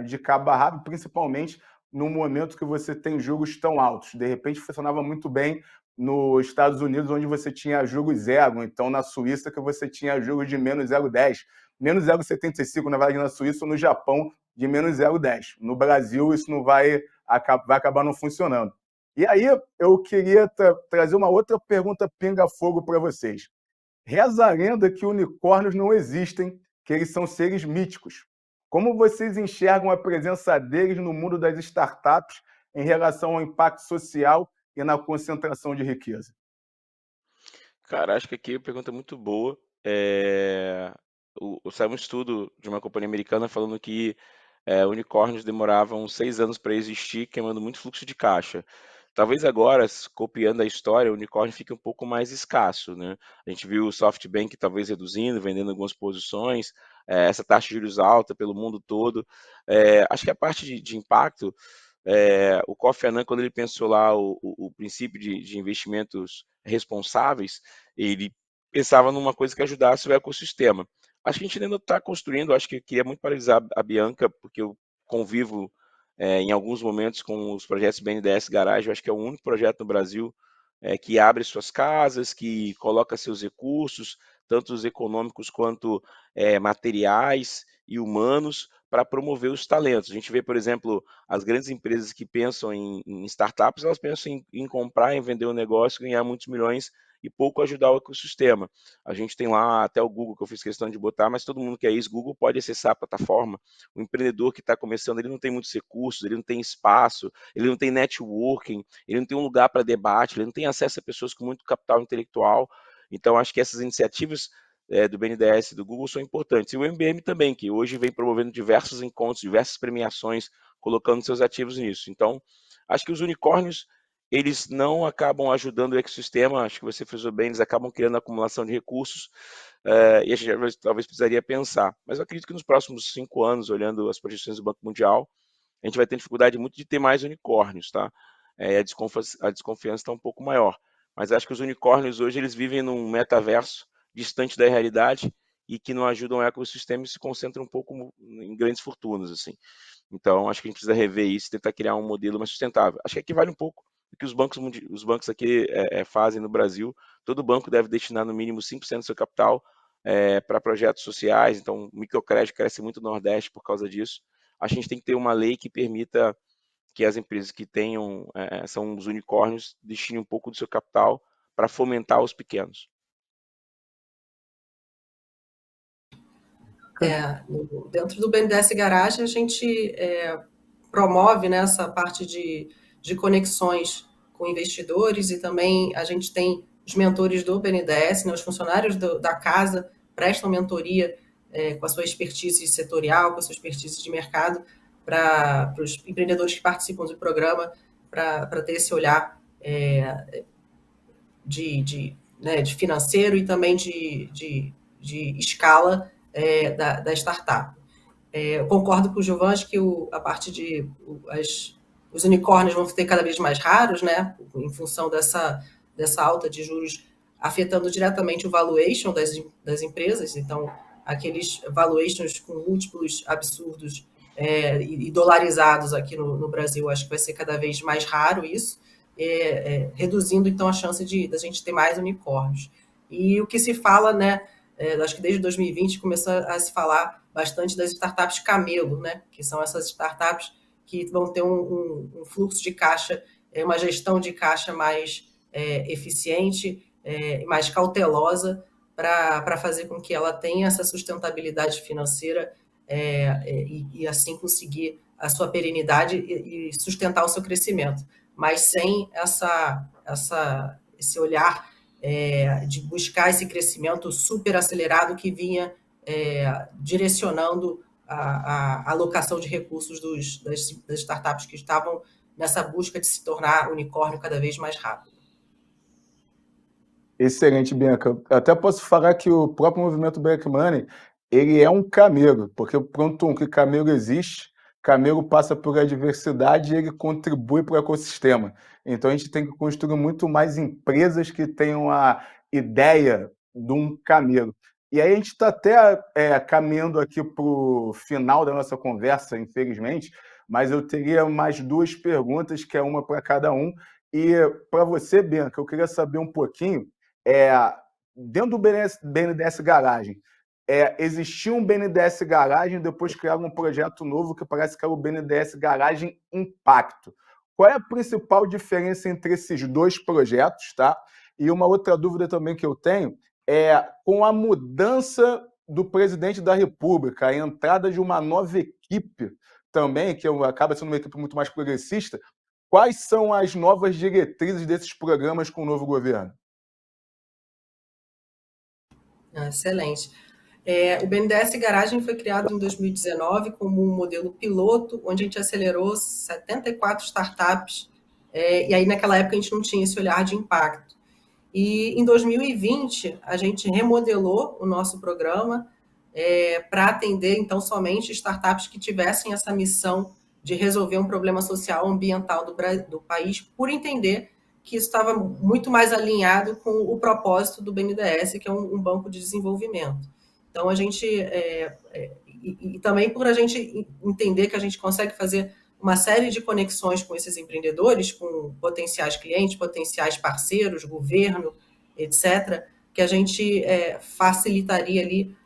de cabo a rabo, principalmente no momento que você tem juros tão altos. De repente, funcionava muito bem nos Estados Unidos, onde você tinha juros zero, então na Suíça, que você tinha juros de menos 0,10, menos 0,75, na verdade, na Suíça, ou no Japão, de menos 0,10. No Brasil, isso não vai acabar não funcionando. E aí, eu queria trazer uma outra pergunta pinga-fogo para vocês. Reza a lenda que unicórnios não existem, que eles são seres míticos. Como vocês enxergam a presença deles no mundo das startups em relação ao impacto social e na concentração de riqueza? Cara, acho que aqui é uma pergunta muito boa. Saiu um estudo de uma companhia americana falando que unicórnios demoravam 6 anos para existir, queimando muito fluxo de caixa. Talvez agora, copiando a história, o unicórnio fique um pouco mais escasso, né? A gente viu o SoftBank talvez reduzindo, vendendo algumas posições, essa taxa de juros alta pelo mundo todo. Acho que a parte de impacto, o Kofi Annan, quando ele pensou lá o princípio de investimentos responsáveis, ele pensava numa coisa que ajudasse o ecossistema. Acho que a gente ainda está construindo, acho que eu queria muito paralisar a Bianca, porque eu convivo em alguns momentos com os projetos BNDES Garage. Eu acho que é o único projeto no Brasil que abre suas casas, que coloca seus recursos, tanto os econômicos quanto materiais e humanos, para promover os talentos. A gente vê, por exemplo, as grandes empresas que pensam em startups, elas pensam em comprar, em vender um negócio, ganhar muitos milhões e pouco ajudar o ecossistema. A gente tem lá até o Google, que eu fiz questão de botar, mas todo mundo que é ex-Google pode acessar a plataforma. O empreendedor que está começando, ele não tem muitos recursos, ele não tem espaço, ele não tem networking, ele não tem um lugar para debate, ele não tem acesso a pessoas com muito capital intelectual. Então, acho que essas iniciativas do BNDES e do Google são importantes. E o MBM também, que hoje vem promovendo diversos encontros, diversas premiações, colocando seus ativos nisso. Então, acho que os unicórnios, eles não acabam ajudando o ecossistema, acho que você frisou bem, eles acabam criando acumulação de recursos, e a gente talvez precisaria pensar. Mas eu acredito que nos próximos 5 anos, olhando as projeções do Banco Mundial, a gente vai ter dificuldade muito de ter mais unicórnios, tá? A desconfiança está um pouco maior. Mas acho que os unicórnios hoje, eles vivem num metaverso distante da realidade e que não ajudam o ecossistema e se concentram um pouco em grandes fortunas, assim. Então, acho que a gente precisa rever isso e tentar criar um modelo mais sustentável. Acho que equivale um pouco do que os bancos aqui fazem no Brasil. Todo banco deve destinar no mínimo 5% do seu capital para projetos sociais. Então, o microcrédito cresce muito no Nordeste por causa disso. A gente tem que ter uma lei que permita que as empresas que tenham, são os unicórnios, destinem um pouco do seu capital para fomentar os pequenos? Dentro do BNDES Garage, a gente promove, né, essa parte de conexões com investidores, e também a gente tem os mentores do BNDES, né, os funcionários da casa prestam mentoria com a sua expertise setorial, com a sua expertise de mercado, para os empreendedores que participam do programa, para ter esse olhar de financeiro e também de escala da startup. Eu concordo com o Giovanni que a parte os unicórnios vão ter cada vez mais raros, né, em função dessa alta de juros afetando diretamente o valuation das empresas. Então, aqueles valuations com múltiplos absurdos e dolarizados aqui no Brasil, acho que vai ser cada vez mais raro isso, reduzindo, então, a chance da gente ter mais unicórnios. E o que se fala, né, acho que desde 2020 começou a se falar bastante das startups camelo, né, que são essas startups que vão ter um fluxo de caixa, uma gestão de caixa mais eficiente, mais cautelosa, para fazer com que ela tenha essa sustentabilidade financeira e assim conseguir a sua perenidade e sustentar o seu crescimento, mas sem esse olhar de buscar esse crescimento super acelerado que vinha direcionando a alocação de recursos das startups que estavam nessa busca de se tornar unicórnio cada vez mais rápido. Excelente, Bianca. Eu até posso falar que o próprio movimento Black Money, ele é um camelo, porque pronto, que camelo existe, camelo passa por adversidade e ele contribui para o ecossistema. Então a gente tem que construir muito mais empresas que tenham a ideia de um camelo. E aí a gente está até caminhando aqui para o final da nossa conversa, infelizmente, mas eu teria mais duas perguntas, que é uma para cada um. E para você, Bianca, eu queria saber um pouquinho, dentro do BNDES Garagem, existia um BNDES Garagem, depois criaram um projeto novo que parece que era o BNDES Garagem Impacto. Qual é a principal diferença entre esses dois projetos, tá? E uma outra dúvida também que eu tenho com a mudança do presidente da República, a entrada de uma nova equipe também, que acaba sendo uma equipe muito mais progressista, quais são as novas diretrizes desses programas com o novo governo? Excelente. O BNDES Garagem foi criado em 2019 como um modelo piloto, onde a gente acelerou 74 startups, e aí naquela época a gente não tinha esse olhar de impacto. E em 2020 a gente remodelou o nosso programa para atender então somente startups que tivessem essa missão de resolver um problema social ambiental do país, por entender que isso estava muito mais alinhado com o propósito do BNDES, que é um banco de desenvolvimento. Então, a gente... e também por a gente entender que a gente consegue fazer uma série de conexões com esses empreendedores, com potenciais clientes, potenciais parceiros, governo, etc., que a gente facilitaria ali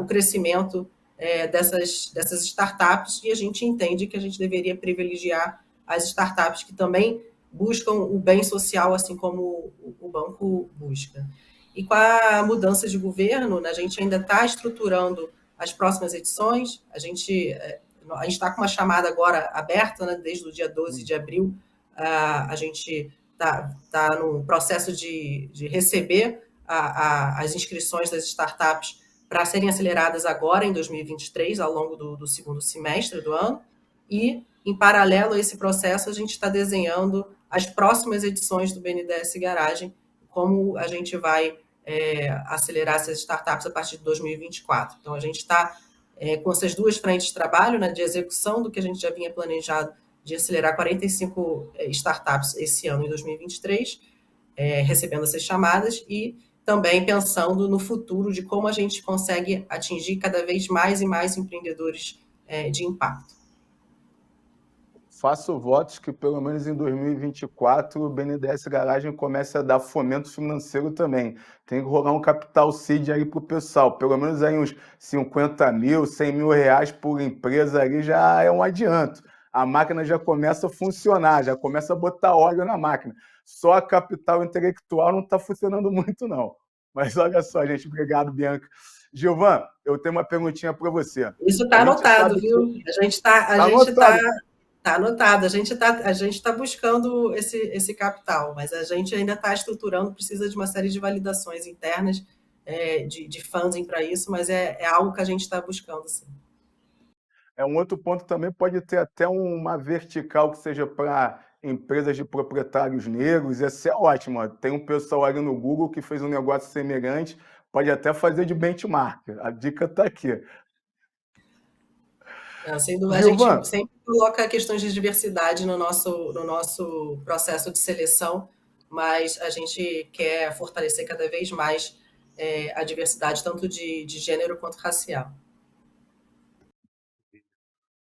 o crescimento dessas startups, e a gente entende que a gente deveria privilegiar as startups que também buscam o bem social, assim como o banco busca. E com a mudança de governo, né, a gente ainda está estruturando as próximas edições, a gente está com uma chamada agora aberta, né, desde o dia 12 de abril, a gente está no processo de receber as inscrições das startups para serem aceleradas agora, em 2023, ao longo do segundo semestre do ano, e, em paralelo a esse processo, a gente está desenhando as próximas edições do BNDES Garagem, como a gente vai acelerar essas startups a partir de 2024. Então, a gente está com essas duas frentes de trabalho, né, de execução do que a gente já vinha planejado, de acelerar 45 startups esse ano, em 2023, recebendo essas chamadas, e também pensando no futuro de como a gente consegue atingir cada vez mais e mais empreendedores de impacto. Faço votos que, pelo menos em 2024, o BNDES Garagem comece a dar fomento financeiro também. Tem que rolar um capital seed aí para o pessoal, pelo menos aí uns 50 mil, 100 mil reais por empresa ali já é um adianto. a máquina já começa a funcionar, já começa a botar óleo na máquina. Só a capital intelectual não está funcionando muito, não. Mas olha só, gente, obrigado, Bianca. Gilvan, eu tenho uma perguntinha para você. Isso A está gente anotado, sabe que... viu? A gente está anotado. tá anotado. A gente tá buscando esse capital, mas a gente ainda está estruturando, precisa de uma série de validações internas, de funding para isso, mas é algo que a gente está buscando, sim. É um outro ponto também, pode ter até uma vertical que seja para empresas de proprietários negros, essa é ótimo. Tem um pessoal ali no Google que fez um negócio semelhante, pode até fazer de benchmark. A dica está aqui. Não, sem dúvida, a Gilvan, gente sempre coloca questões de diversidade no nosso processo de seleção, mas a gente quer fortalecer cada vez mais a diversidade, tanto de gênero quanto racial.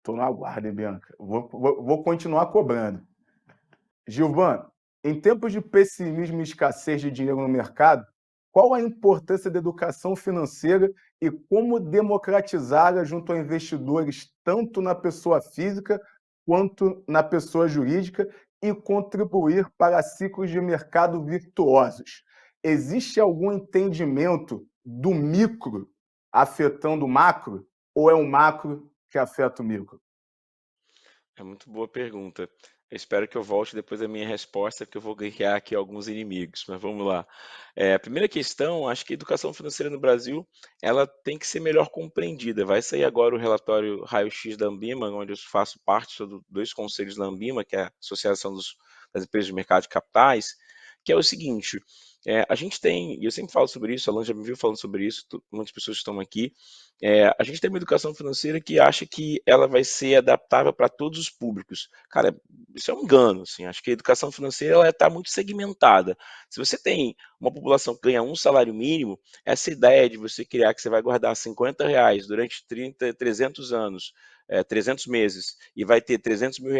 estou no aguardo, hein, Bianca. Vou continuar cobrando. Gilvan, em tempos de pessimismo e escassez de dinheiro no mercado, qual a importância da educação financeira e como democratizá-la junto a investidores, tanto na pessoa física quanto na pessoa jurídica, e contribuir para ciclos de mercado virtuosos? Existe algum entendimento do micro afetando o macro, ou é o macro que afeta o micro? É muito boa pergunta. Eu espero que eu volte depois da minha resposta, porque eu vou ganhar aqui alguns inimigos, mas vamos lá. A primeira questão, acho que a educação financeira no Brasil, ela tem que ser melhor compreendida. Vai sair agora o relatório Raio-X da Ambima, onde eu faço parte, sou dois conselhos da Ambima, que é a Associação das Empresas de Mercado de Capitais, que é o seguinte, a gente tem, e eu sempre falo sobre isso, a Alan já me viu falando sobre isso, muitas pessoas estão aqui, a gente tem uma educação financeira que acha que ela vai ser adaptável para todos os públicos. Cara, isso é um engano, assim. Acho que a educação financeira ela está muito segmentada. Se você tem uma população que ganha um salário mínimo, essa ideia de você criar que você vai guardar R$ 50 durante 300 anos, 300 meses, e vai ter R$ 300 mil,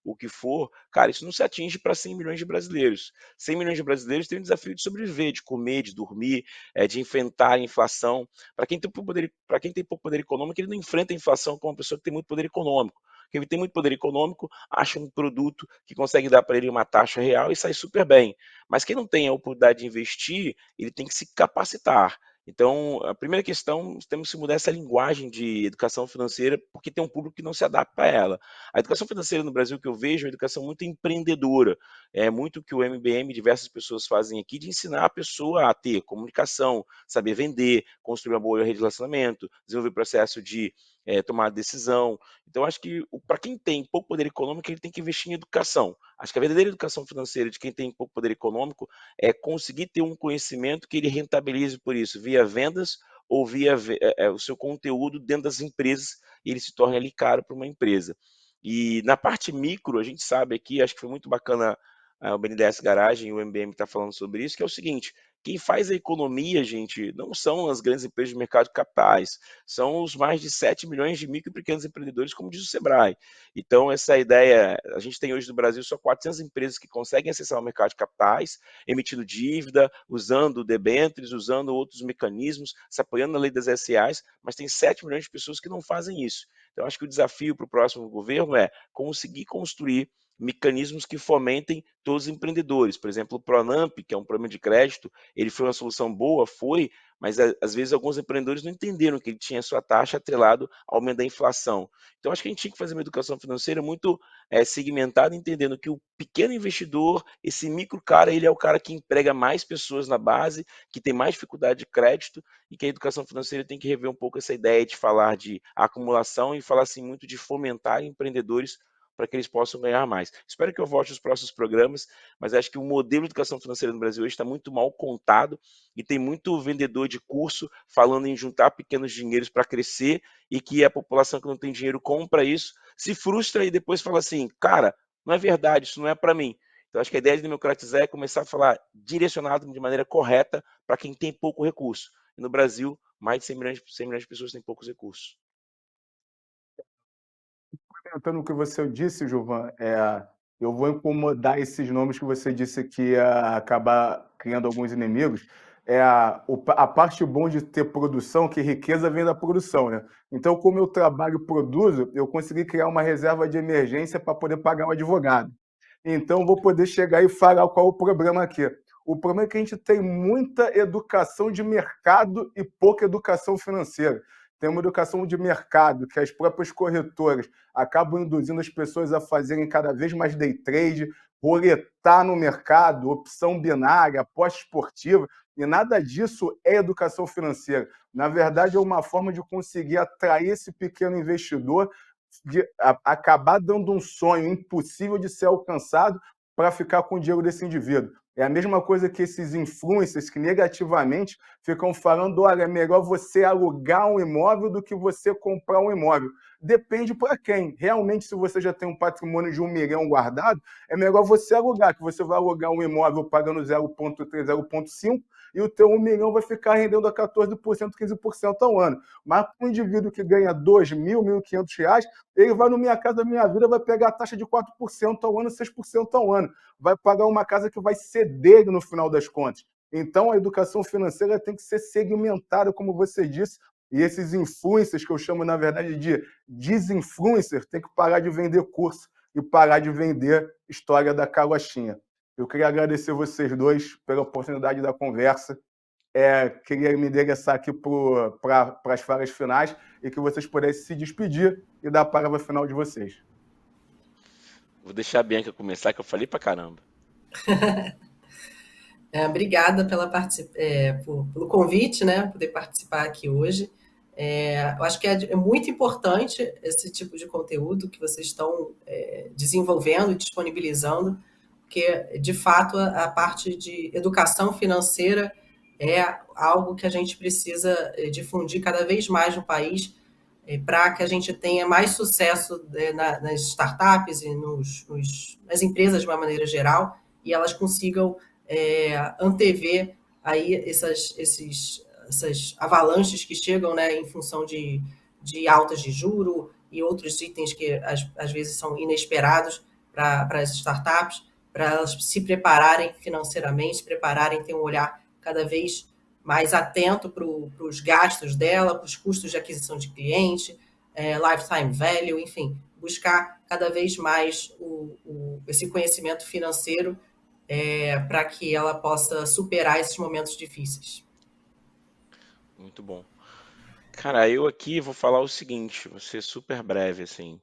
o que for, cara, isso não se atinge para 100 milhões de brasileiros. 100 milhões de brasileiros têm o desafio de sobreviver, de comer, de dormir, de enfrentar a inflação. Para quem tem pouco poder econômico, ele não enfrenta a inflação como uma pessoa que tem muito poder econômico. Quem tem muito poder econômico acha um produto que consegue dar para ele uma taxa real e sai super bem. Mas quem não tem a oportunidade de investir, ele tem que se capacitar. Então, a primeira questão, temos que mudar essa linguagem de educação financeira, porque tem um público que não se adapta a ela. A educação financeira no Brasil que eu vejo é uma educação muito empreendedora. É muito o que o MBM, diversas pessoas fazem aqui, de ensinar a pessoa a ter comunicação, saber vender, construir uma boa rede de relacionamento, desenvolver processo de tomar decisão. Então, acho que para quem tem pouco poder econômico, ele tem que investir em educação. Acho que a verdadeira educação financeira de quem tem pouco poder econômico é conseguir ter um conhecimento que ele rentabilize por isso, via vendas ou via o seu conteúdo dentro das empresas, e ele se torne ali caro para uma empresa. E na parte micro, a gente sabe aqui, acho que foi muito bacana o BNDES Garagem e o MBM está falando sobre isso, que é o seguinte, quem faz a economia, gente, não são as grandes empresas de mercado de capitais, são os mais de 7 milhões de micro e pequenos empreendedores, como diz o Sebrae. Então, essa ideia, a gente tem hoje no Brasil só 400 empresas que conseguem acessar o mercado de capitais, emitindo dívida, usando debêntures, usando outros mecanismos, se apoiando na lei das SAs, mas tem 7 milhões de pessoas que não fazem isso. Então, acho que o desafio para o próximo governo é conseguir construir mecanismos que fomentem todos os empreendedores. Por exemplo, o Pronamp, que é um programa de crédito, ele foi uma solução boa, mas às vezes alguns empreendedores não entenderam que ele tinha a sua taxa atrelado ao aumento da inflação. Então, acho que a gente tinha que fazer uma educação financeira muito segmentada, entendendo que o pequeno investidor, esse micro cara, ele é o cara que emprega mais pessoas na base, que tem mais dificuldade de crédito, e que a educação financeira tem que rever um pouco essa ideia de falar de acumulação e falar assim muito de fomentar empreendedores para que eles possam ganhar mais. Espero que eu volte nos próximos programas, mas acho que o modelo de educação financeira no Brasil hoje está muito mal contado e tem muito vendedor de curso falando em juntar pequenos dinheiros para crescer, e que a população que não tem dinheiro compra isso, se frustra e depois fala assim, cara, não é verdade, isso não é para mim. Então, acho que a ideia de democratizar é começar a falar direcionado de maneira correta para quem tem pouco recurso. E no Brasil, mais de 100 milhões de pessoas têm poucos recursos. Comentando o que você disse, Gilvan, eu vou incomodar esses nomes que você disse que ia acabar criando alguns inimigos. a parte bom de ter produção, que riqueza vem da produção, né? Então, como eu trabalho e produzo, eu consegui criar uma reserva de emergência para poder pagar um advogado. Então, vou poder chegar e falar qual é o problema aqui. O problema é que a gente tem muita educação de mercado e pouca educação financeira. Tem uma educação de mercado que as próprias corretoras acabam induzindo as pessoas a fazerem cada vez mais day trade, roletar no mercado, opção binária, aposta esportiva, e nada disso é educação financeira. Na verdade, é uma forma de conseguir atrair esse pequeno investidor, de acabar dando um sonho impossível de ser alcançado para ficar com o dinheiro desse indivíduo. É a mesma coisa que esses influencers que negativamente ficam falando, olha, é melhor você alugar um imóvel do que você comprar um imóvel. Depende para quem. Realmente, se você já tem um patrimônio de 1 milhão guardado, é melhor você alugar, que você vai alugar um imóvel pagando 0,3, 0,5, e o teu 1 milhão vai ficar rendendo a 14%, 15% ao ano. Mas para um indivíduo que ganha 2 mil, 1.500 reais, ele vai no Minha Casa Minha Vida, vai pegar a taxa de 4% ao ano, 6% ao ano. Vai pagar uma casa que vai ser dele no final das contas. Então, a educação financeira tem que ser segmentada, como você disse, e esses influencers, que eu chamo, na verdade, de desinfluencers, tem que parar de vender curso e parar de vender história da carochinha. Eu queria agradecer vocês dois pela oportunidade da conversa. Queria me endereçar aqui para as falas finais e que vocês pudessem se despedir e dar a palavra final de vocês. Vou deixar a Bianca começar, que eu falei pra caramba. Obrigada pelo convite, né? Poder participar aqui hoje. Eu acho que é muito importante esse tipo de conteúdo que vocês estão desenvolvendo e disponibilizando, porque, de fato, a parte de educação financeira é algo que a gente precisa difundir cada vez mais no país, para que a gente tenha mais sucesso nas startups e nas empresas de uma maneira geral, e elas consigam antever aí essas avalanches que chegam, né, em função de altas de juro e outros itens que às vezes são inesperados para as startups, para elas se prepararem financeiramente, se prepararem, ter um olhar cada vez mais atento para os gastos dela, para os custos de aquisição de cliente, lifetime value, enfim, buscar cada vez mais esse conhecimento financeiro para que ela possa superar esses momentos difíceis. Muito bom. Cara, eu aqui vou falar o seguinte, vou ser super breve, assim.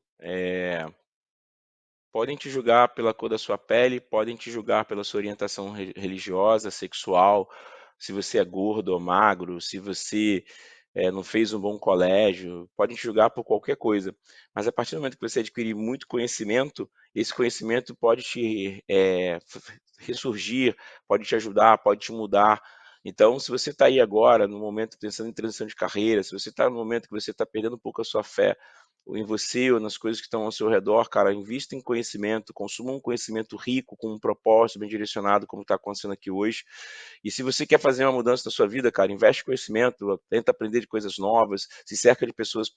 Podem te julgar pela cor da sua pele, podem te julgar pela sua orientação religiosa, sexual, se você é gordo ou magro, se você não fez um bom colégio, podem te julgar por qualquer coisa. Mas a partir do momento que você adquirir muito conhecimento, esse conhecimento pode te ressurgir, pode te ajudar, pode te mudar. Então, se você está aí agora, no momento pensando em transição de carreira, se você está no momento que você está perdendo um pouco a sua fé, ou em você, ou nas coisas que estão ao seu redor, cara, invista em conhecimento, consuma um conhecimento rico, com um propósito bem direcionado, como está acontecendo aqui hoje. E se você quer fazer uma mudança na sua vida, cara, investe em conhecimento, tenta aprender de coisas novas, se cerca de pessoas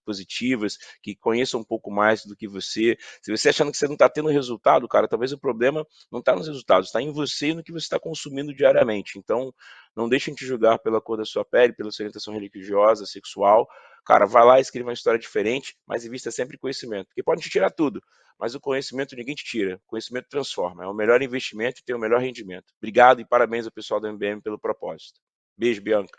positivas, que conheçam um pouco mais do que você. Se você achando que você não está tendo resultado, cara, talvez o problema não está nos resultados, está em você e no que você está consumindo diariamente. Então, não deixem te julgar pela cor da sua pele, pela sua orientação religiosa, sexual. Cara, vai lá e escreva uma história diferente, mas invista sempre em conhecimento. Porque pode te tirar tudo, mas o conhecimento ninguém te tira. O conhecimento transforma. É o melhor investimento e tem o melhor rendimento. Obrigado e parabéns ao pessoal do MBM pelo propósito. Beijo, Bianca.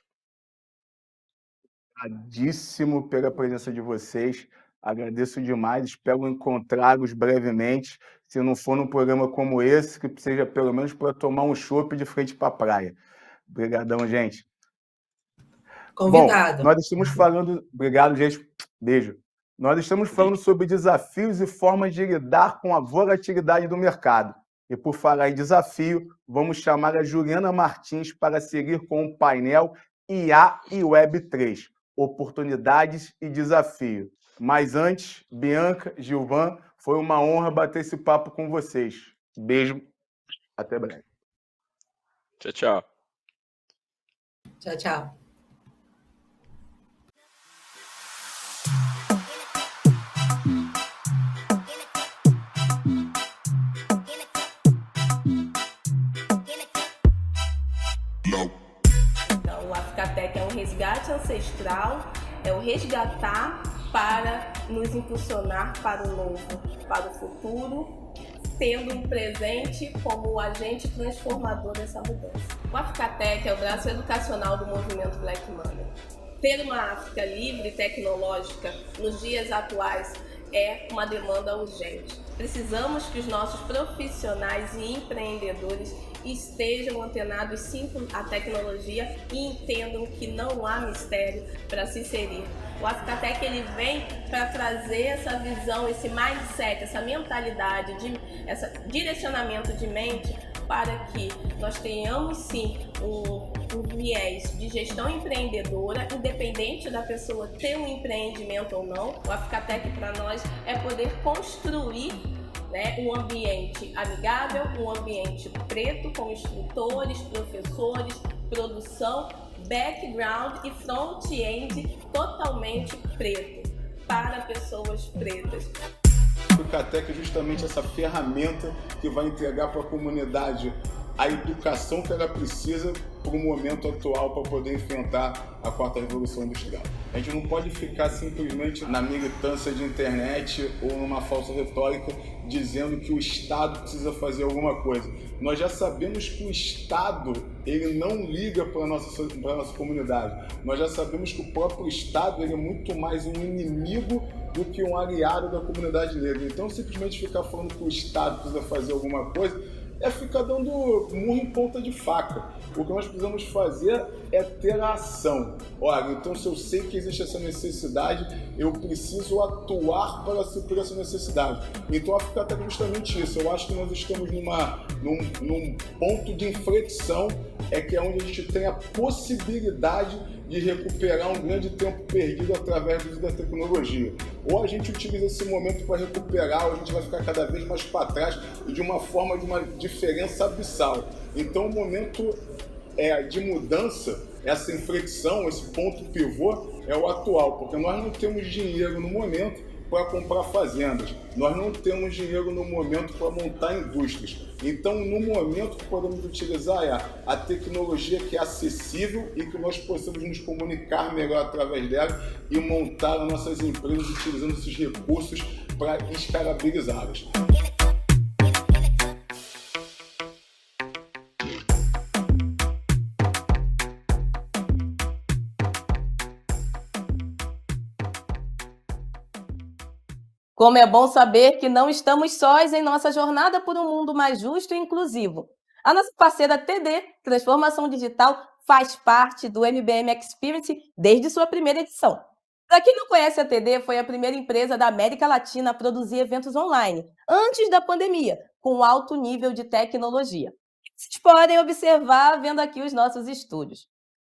Obrigadíssimo pela presença de vocês. Agradeço demais. Espero encontrá-los brevemente. Se não for num programa como esse, que seja pelo menos para tomar um chopp de frente para a praia. Obrigadão, gente. Convidado. Bom, nós estamos falando... Obrigado, gente. Beijo. Nós estamos falando sobre desafios e formas de lidar com a volatilidade do mercado. E por falar em desafio, vamos chamar a Juliana Martins para seguir com o painel IA e Web3, oportunidades e desafio. Mas antes, Bianca, Gilvan, foi uma honra bater esse papo com vocês. Beijo, até breve. Tchau, tchau. Tchau, tchau. No. ancestral, é o resgatar para nos impulsionar para o novo, para o futuro, tendo um presente como o agente transformador dessa mudança. O Africatech é o braço educacional do movimento Black Money. Ter uma África livre e tecnológica nos dias atuais é uma demanda urgente. Precisamos que os nossos profissionais e empreendedores estejam antenados sim à tecnologia e entendam que não há mistério para se inserir. O Africatech ele vem para trazer essa visão, esse mindset, essa mentalidade, esse direcionamento de mente para que nós tenhamos sim um viés de gestão empreendedora, independente da pessoa ter um empreendimento ou não. O Africatech para nós é poder construir um ambiente amigável, um ambiente preto com instrutores, professores, produção, background e front-end totalmente preto para pessoas pretas. O Africatech é justamente essa ferramenta que vai entregar para a comunidade a educação que ela precisa para o momento atual para poder enfrentar a quarta revolução industrial. A gente não pode ficar simplesmente na militância de internet ou numa falsa retórica dizendo que o Estado precisa fazer alguma coisa. Nós já sabemos que o Estado ele não liga para a nossa comunidade. Nós já sabemos que o próprio Estado ele é muito mais um inimigo do que um aliado da comunidade negra. Então, simplesmente ficar falando que o Estado precisa fazer alguma coisa é ficar dando murro em ponta de faca. O que nós precisamos fazer é ter a ação. Olha, então se eu sei que existe essa necessidade, eu preciso atuar para suprir essa necessidade. Então, ficar até justamente isso. Eu acho que nós estamos num ponto de inflexão, que é onde a gente tem a possibilidade de recuperar um grande tempo perdido através do uso da tecnologia. Ou a gente utiliza esse momento para recuperar, ou a gente vai ficar cada vez mais para trás e de uma forma de uma diferença abissal. Então, o momento de mudança, essa inflexão, esse ponto pivô é o atual, porque nós não temos dinheiro no momento para comprar fazendas, nós não temos dinheiro no momento para montar indústrias. Então, no momento que podemos utilizar a tecnologia que é acessível e que nós possamos nos comunicar melhor através dela e montar as nossas empresas utilizando esses recursos para escalabilizá-las. Como é bom saber que não estamos sós em nossa jornada por um mundo mais justo e inclusivo. A nossa parceira TD, Transformação Digital, faz parte do MBM Experience desde sua primeira edição. Para quem não conhece a TD, foi a primeira empresa da América Latina a produzir eventos online, antes da pandemia, com alto nível de tecnologia. Vocês podem observar vendo aqui os nossos estúdios.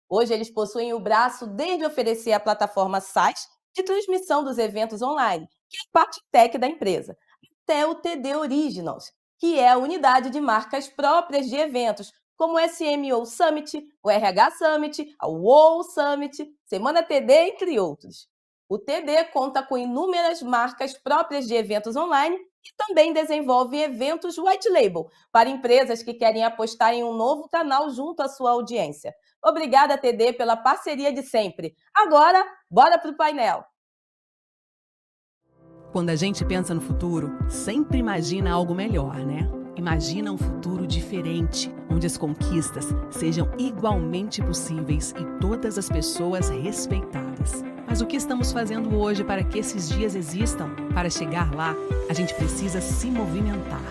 Hoje eles possuem o braço desde oferecer a plataforma SaaS de transmissão dos eventos online, que é a parte tech da empresa, até o TD Originals, que é a unidade de marcas próprias de eventos, como o SMO Summit, o RH Summit, a WOW Summit, Semana TD, entre outros. O TD conta com inúmeras marcas próprias de eventos online e também desenvolve eventos white label para empresas que querem apostar em um novo canal junto à sua audiência. Obrigada, TD, pela parceria de sempre. Agora, bora para o painel. Quando a gente pensa no futuro, sempre imagina algo melhor, né? Imagina um futuro diferente, onde as conquistas sejam igualmente possíveis e todas as pessoas respeitadas. Mas o que estamos fazendo hoje para que esses dias existam? Para chegar lá, a gente precisa se movimentar.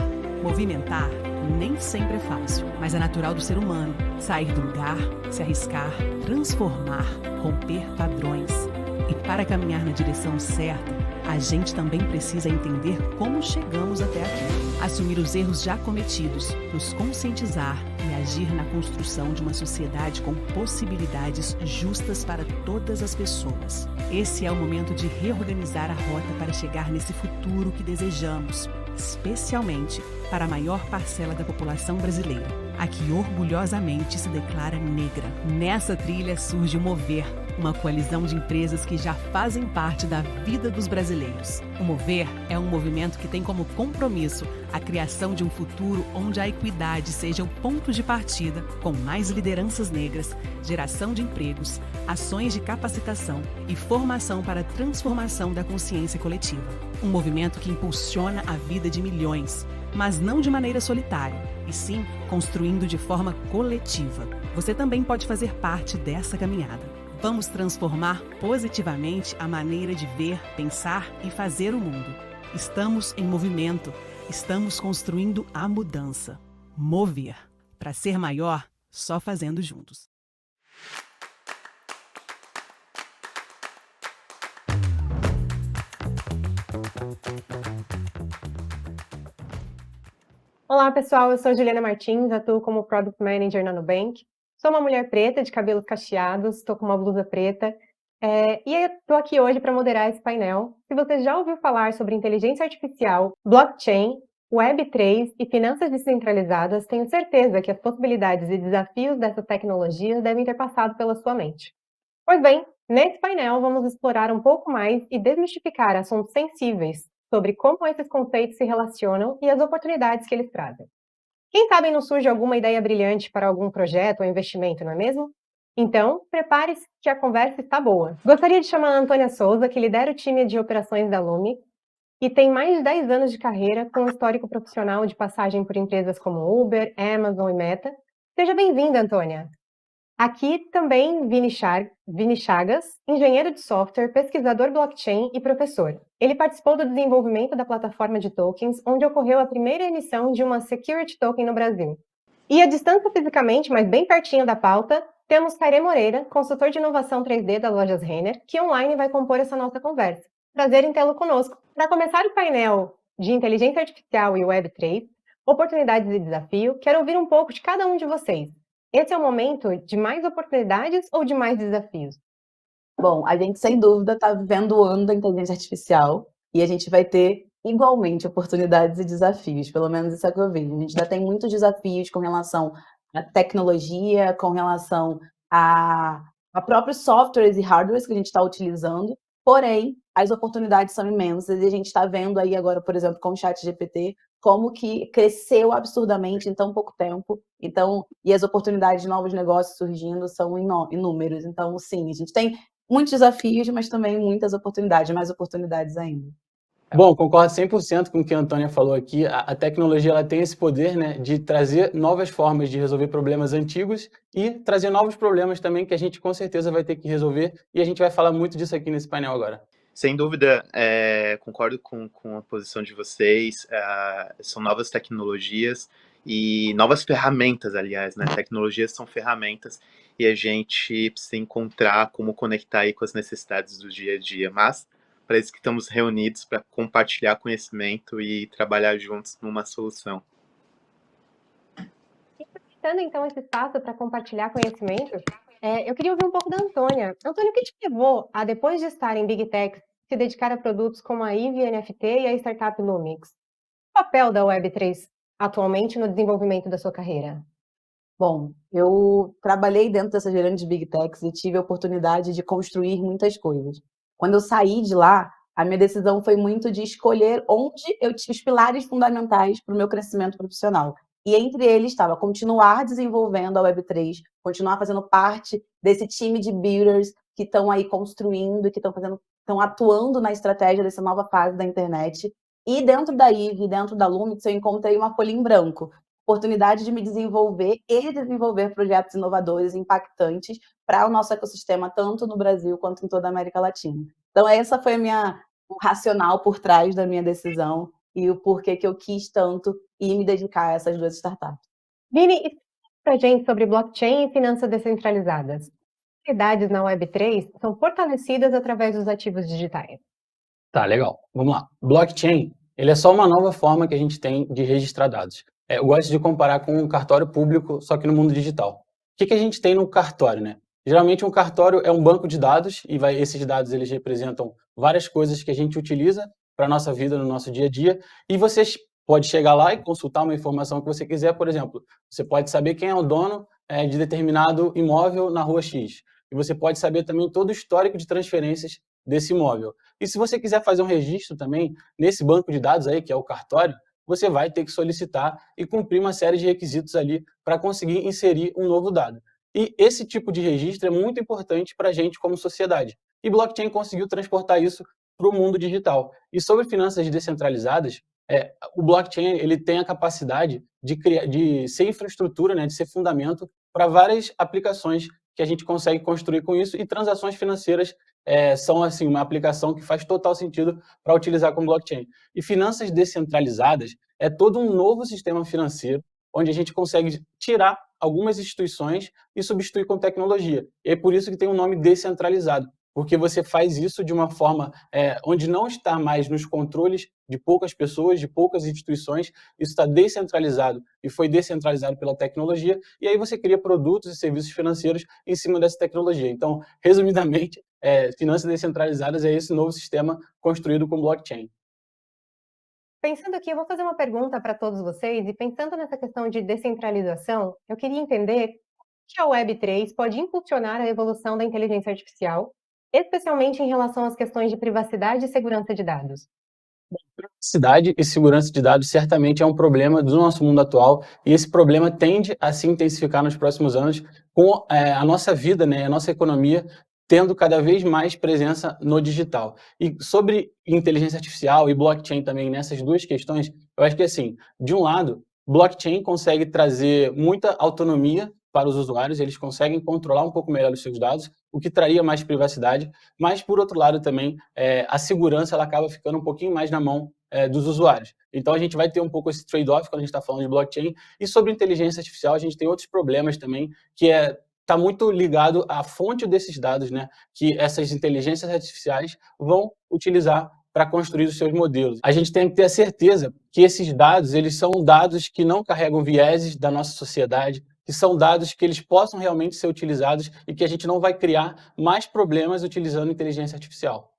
Movimentar nem sempre é fácil, mas é natural do ser humano. Sair do lugar, se arriscar, transformar, romper padrões. E para caminhar na direção certa, a gente também precisa entender como chegamos até aqui. Assumir os erros já cometidos, nos conscientizar e agir na construção de uma sociedade com possibilidades justas para todas as pessoas. Esse é o momento de reorganizar a rota para chegar nesse futuro que desejamos, especialmente para a maior parcela da população brasileira. a que orgulhosamente se declara negra. Nessa trilha surge o Mover, uma coalizão de empresas que já fazem parte da vida dos brasileiros. O Mover é um movimento que tem como compromisso a criação de um futuro onde a equidade seja o ponto de partida, com mais lideranças negras, geração de empregos, ações de capacitação e formação para a transformação da consciência coletiva. Um movimento que impulsiona a vida de milhões, mas não de maneira solitária, e sim construindo de forma coletiva. Você também pode fazer parte dessa caminhada. Vamos transformar positivamente a maneira de ver, pensar e fazer o mundo. Estamos em movimento, estamos construindo a mudança. Mover. Para ser maior, só fazendo juntos. Olá, pessoal. Eu sou Juliana Martins, atuo como Product Manager na Nubank. Sou uma mulher preta, de cabelos cacheados, estou com uma blusa preta. E estou aqui hoje para moderar esse painel. Se você já ouviu falar sobre inteligência artificial, blockchain, Web3 e finanças descentralizadas, tenho certeza que as possibilidades e desafios dessas tecnologias devem ter passado pela sua mente. Pois bem, nesse painel vamos explorar um pouco mais e desmistificar assuntos sensíveis sobre como esses conceitos se relacionam e as oportunidades que eles trazem. Quem sabe não surge alguma ideia brilhante para algum projeto ou investimento, não é mesmo? Então, prepare-se que a conversa está boa. Gostaria de chamar a Antônia Souza, que lidera o time de operações da Lumi e tem mais de 10 anos de carreira com histórico profissional de passagem por empresas como Uber, Amazon e Meta. Seja bem-vinda, Antônia! Aqui também Vini Chagas, engenheiro de software, pesquisador blockchain e professor. Ele participou do desenvolvimento da plataforma de tokens, onde ocorreu a primeira emissão de uma security token no Brasil. E à distância fisicamente, mas bem pertinho da pauta, temos Kairê Moreira, consultor de inovação 3D das lojas Renner, que online vai compor essa nossa conversa. Prazer em tê-lo conosco. Para começar o painel de inteligência artificial e Web3, oportunidades e desafio, quero ouvir um pouco de cada um de vocês. Esse é o momento de mais oportunidades ou de mais desafios? Bom, a gente sem dúvida está vivendo o ano da inteligência artificial e a gente vai ter igualmente oportunidades e desafios, pelo menos isso é o que eu vejo. A gente ainda tem muitos desafios com relação à tecnologia, com relação a próprios softwares e hardwares que a gente está utilizando, porém, as oportunidades são imensas e a gente está vendo aí agora, por exemplo, com o ChatGPT, como que cresceu absurdamente em tão pouco tempo, então, e as oportunidades de novos negócios surgindo são inúmeros. Então, sim, a gente tem muitos desafios, mas também muitas oportunidades, mais oportunidades ainda. Bom, concordo 100% com o que a Antônia falou aqui. A tecnologia ela tem esse poder, né, de trazer novas formas de resolver problemas antigos e trazer novos problemas também que a gente com certeza vai ter que resolver, e a gente vai falar muito disso aqui nesse painel agora. Sem dúvida, concordo com a posição de vocês. São novas tecnologias e novas ferramentas, aliás, né? Tecnologias são ferramentas e a gente precisa encontrar como conectar aí com as necessidades do dia a dia. Mas, para isso que estamos reunidos, para compartilhar conhecimento e trabalhar juntos numa solução. Aproveitando, então, esse espaço para compartilhar conhecimento, eu queria ouvir um pouco da Antônia. Antônia, o que te levou a, depois de estar em Big Tech, se dedicar a produtos como a Eve NFT e a startup Lumix? O papel da Web3 atualmente no desenvolvimento da sua carreira? Bom, eu trabalhei dentro dessas grandes Big Techs e tive a oportunidade de construir muitas coisas. Quando eu saí de lá, a minha decisão foi muito de escolher onde eu tinha os pilares fundamentais para o meu crescimento profissional. E entre eles estava continuar desenvolvendo a Web3, continuar fazendo parte desse time de builders que estão aí construindo, que estão atuando na estratégia dessa nova fase da internet. E dentro da Eve, dentro da Lumix, eu encontrei uma folha em branco, oportunidade de me desenvolver e desenvolver projetos inovadores, impactantes para o nosso ecossistema, tanto no Brasil quanto em toda a América Latina. Então, essa foi o racional por trás da minha decisão e o porquê que eu quis tanto ir me dedicar a essas duas startups. Vini, explica para a gente sobre blockchain e finanças descentralizadas. As habilidades na Web3 são fortalecidas através dos ativos digitais. Tá, legal. Vamos lá. Blockchain, ele é só uma nova forma que a gente tem de registrar dados. Eu gosto de comparar com um cartório público, só que no mundo digital. O que a gente tem no cartório, né? Geralmente um cartório é um banco de dados e esses dados eles representam várias coisas que a gente utiliza para a nossa vida, no nosso dia a dia, e você pode chegar lá e consultar uma informação que você quiser, por exemplo, você pode saber quem é o dono de determinado imóvel na rua X, e você pode saber também todo o histórico de transferências desse imóvel. E se você quiser fazer um registro também nesse banco de dados aí, que é o cartório, você vai ter que solicitar e cumprir uma série de requisitos ali para conseguir inserir um novo dado. E esse tipo de registro é muito importante para a gente como sociedade. E blockchain conseguiu transportar isso para o mundo digital. E sobre finanças descentralizadas, o blockchain ele tem a capacidade de criar, de ser infraestrutura, né, de ser fundamento para várias aplicações que a gente consegue construir com isso, e transações financeiras são assim uma aplicação que faz total sentido para utilizar com blockchain. E finanças descentralizadas é todo um novo sistema financeiro onde a gente consegue tirar algumas instituições e substituir com tecnologia. E é por isso que tem um nome descentralizado, porque você faz isso de uma forma onde não está mais nos controles de poucas pessoas, de poucas instituições, isso está descentralizado e foi descentralizado pela tecnologia, e aí você cria produtos e serviços financeiros em cima dessa tecnologia. Então, resumidamente, finanças descentralizadas é esse novo sistema construído com blockchain. Pensando aqui, eu vou fazer uma pergunta para todos vocês, e pensando nessa questão de descentralização, eu queria entender que a Web3 pode impulsionar a evolução da inteligência artificial, especialmente em relação às questões de privacidade e segurança de dados. Privacidade e segurança de dados certamente é um problema do nosso mundo atual, e esse problema tende a se intensificar nos próximos anos com a nossa vida, né, a nossa economia tendo cada vez mais presença no digital. E sobre inteligência artificial e blockchain também, nessas duas questões, eu acho que assim, de um lado, blockchain consegue trazer muita autonomia para os usuários, eles conseguem controlar um pouco melhor os seus dados, o que traria mais privacidade, mas por outro lado também, a segurança ela acaba ficando um pouquinho mais na mão dos usuários. Então a gente vai ter um pouco esse trade-off quando a gente está falando de blockchain. E sobre inteligência artificial, a gente tem outros problemas também, que está muito ligado à fonte desses dados, né, que essas inteligências artificiais vão utilizar para construir os seus modelos. A gente tem que ter a certeza que esses dados, eles são dados que não carregam vieses da nossa sociedade, que são dados que eles possam realmente ser utilizados e que a gente não vai criar mais problemas utilizando inteligência artificial.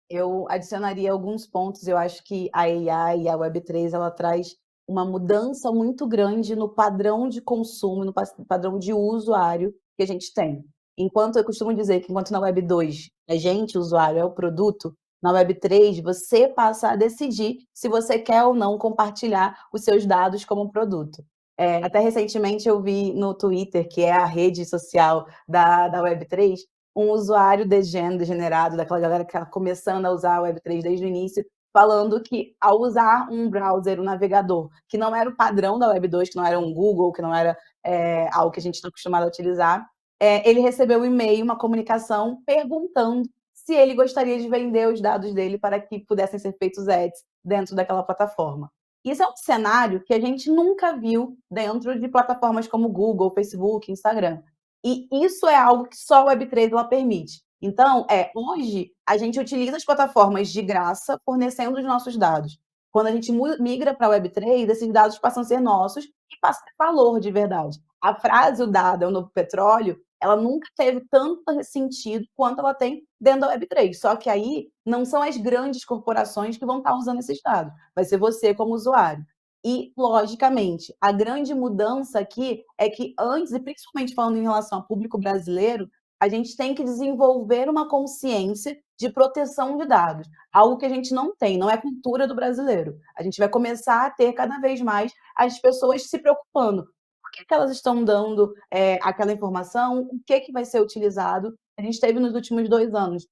Eu adicionaria alguns pontos. Eu acho que a AI e a Web3 ela traz uma mudança muito grande no padrão de consumo, no padrão de usuário que a gente tem. Enquanto eu costumo dizer que enquanto na Web2 a gente, o usuário, é o produto, na Web3 você passa a decidir se você quer ou não compartilhar os seus dados como produto. Até recentemente eu vi no Twitter, que é a rede social da Web3, um usuário degenerado, daquela galera que está começando a usar a Web3 desde o início, falando que ao usar um browser, um navegador, que não era o padrão da Web2, que não era um Google, que não era algo que a gente está acostumado a utilizar, ele recebeu um e-mail, uma comunicação, perguntando se ele gostaria de vender os dados dele para que pudessem ser feitos ads dentro daquela plataforma. Isso é um cenário que a gente nunca viu dentro de plataformas como Google, Facebook, Instagram. E isso é algo que só a Web3 ela permite. Então, hoje, a gente utiliza as plataformas de graça fornecendo os nossos dados. Quando a gente migra para a Web3, esses dados passam a ser nossos e passam a ter valor de verdade. A frase, o dado é o novo petróleo, ela nunca teve tanto sentido quanto ela tem dentro da Web3. Só que aí não são as grandes corporações que vão estar usando esses dados, vai ser você como usuário. E, logicamente, a grande mudança aqui é que antes, e principalmente falando em relação ao público brasileiro, a gente tem que desenvolver uma consciência de proteção de dados, algo que a gente não tem, não é cultura do brasileiro. A gente vai começar a ter cada vez mais as pessoas se preocupando. Por que elas estão dando aquela informação? O que vai ser utilizado? A gente teve nos últimos 2 anos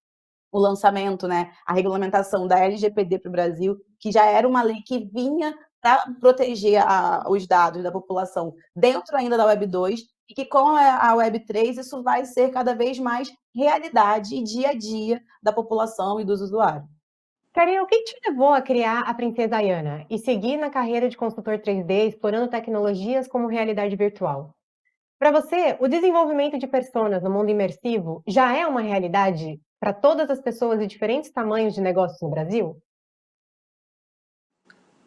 o lançamento, né, a regulamentação da LGPD para o Brasil, que já era uma lei que vinha para proteger os dados da população dentro ainda da Web2, e que com a Web3 isso vai ser cada vez mais realidade e dia a dia da população e dos usuários. Karina, o que te levou a criar a Princesa Ayana e seguir na carreira de consultor 3D, explorando tecnologias como realidade virtual? Para você, o desenvolvimento de personas no mundo imersivo já é uma realidade para todas as pessoas de diferentes tamanhos de negócios no Brasil?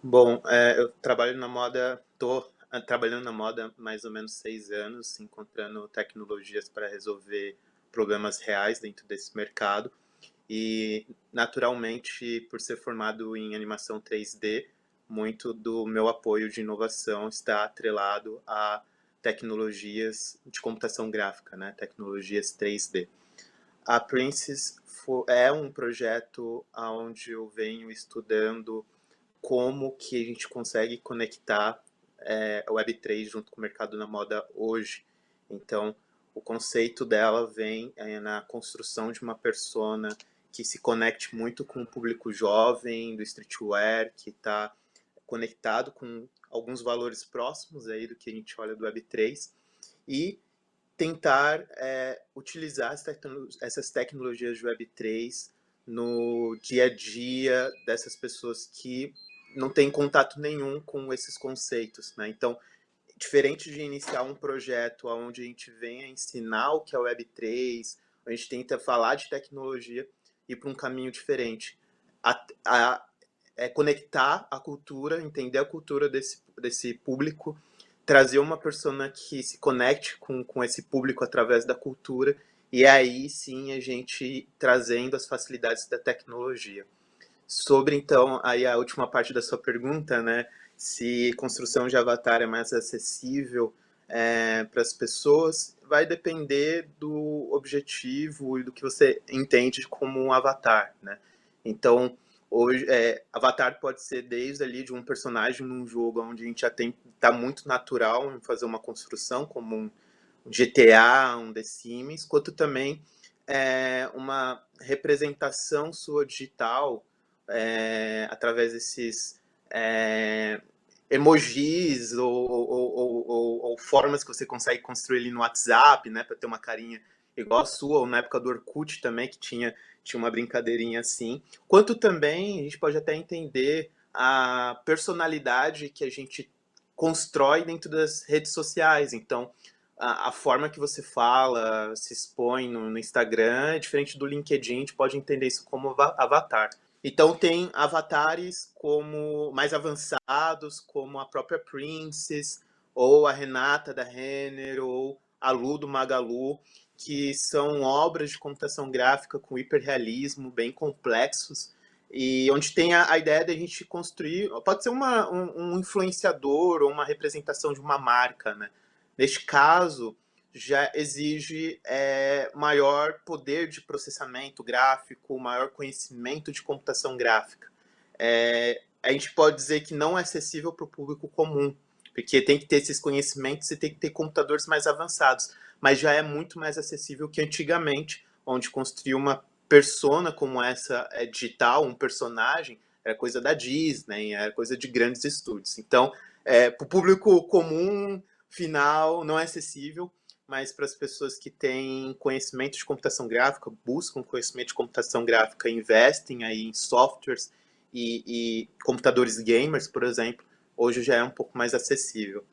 Bom, eu trabalho na moda, tô trabalhando na moda há mais ou menos 6 anos, encontrando tecnologias para resolver problemas reais dentro desse mercado. E, naturalmente, por ser formado em animação 3D, muito do meu apoio de inovação está atrelado a tecnologias de computação gráfica, né? Tecnologias 3D. A Princess é um projeto onde eu venho estudando como que a gente consegue conectar a Web3 junto com o mercado da moda hoje. Então, o conceito dela vem na construção de uma persona que se conecte muito com o público jovem do streetwear, que está conectado com alguns valores próximos aí do que a gente olha do Web3, e tentar utilizar essas tecnologias de Web3 no dia a dia dessas pessoas que não têm contato nenhum com esses conceitos, né? Então, diferente de iniciar um projeto onde a gente venha ensinar o que é o Web3, a gente tenta falar de tecnologia e ir para um caminho diferente. Conectar a cultura, entender a cultura desse público, trazer uma persona que se conecte com esse público através da cultura, e aí sim a gente trazendo as facilidades da tecnologia. Sobre, então, aí a última parte da sua pergunta, né, se construção de avatar é mais acessível para as pessoas, vai depender do objetivo e do que você entende como um avatar, né? Então, hoje, avatar pode ser desde ali de um personagem num jogo onde a gente já tá muito natural em fazer uma construção, como um GTA, um The Sims, quanto também uma representação sua digital através desses emojis ou formas que você consegue construir ali no WhatsApp, né, para ter uma carinha igual a sua, ou na época do Orkut também, que tinha uma brincadeirinha assim. Quanto também a gente pode até entender a personalidade que a gente constrói dentro das redes sociais. Então, a forma que você fala, se expõe no Instagram é diferente do LinkedIn, a gente pode entender isso como avatar. Então, tem avatares como mais avançados, como a própria Princess, ou a Renata da Renner, ou a Lu do Magalu, que são obras de computação gráfica com hiperrealismo, bem complexos, e onde tem a ideia de a gente construir, pode ser um influenciador ou uma representação de uma marca, né? Neste caso, já exige maior poder de processamento gráfico, maior conhecimento de computação gráfica. A gente pode dizer que não é acessível para o público comum, porque tem que ter esses conhecimentos e tem que ter computadores mais avançados, mas já é muito mais acessível que antigamente, onde construir uma persona como essa digital, um personagem, era coisa da Disney, era coisa de grandes estúdios. Então, para o público comum, final, não é acessível, mas para as pessoas que têm conhecimento de computação gráfica, buscam conhecimento de computação gráfica, investem aí em softwares e computadores gamers, por exemplo, hoje já é um pouco mais acessível.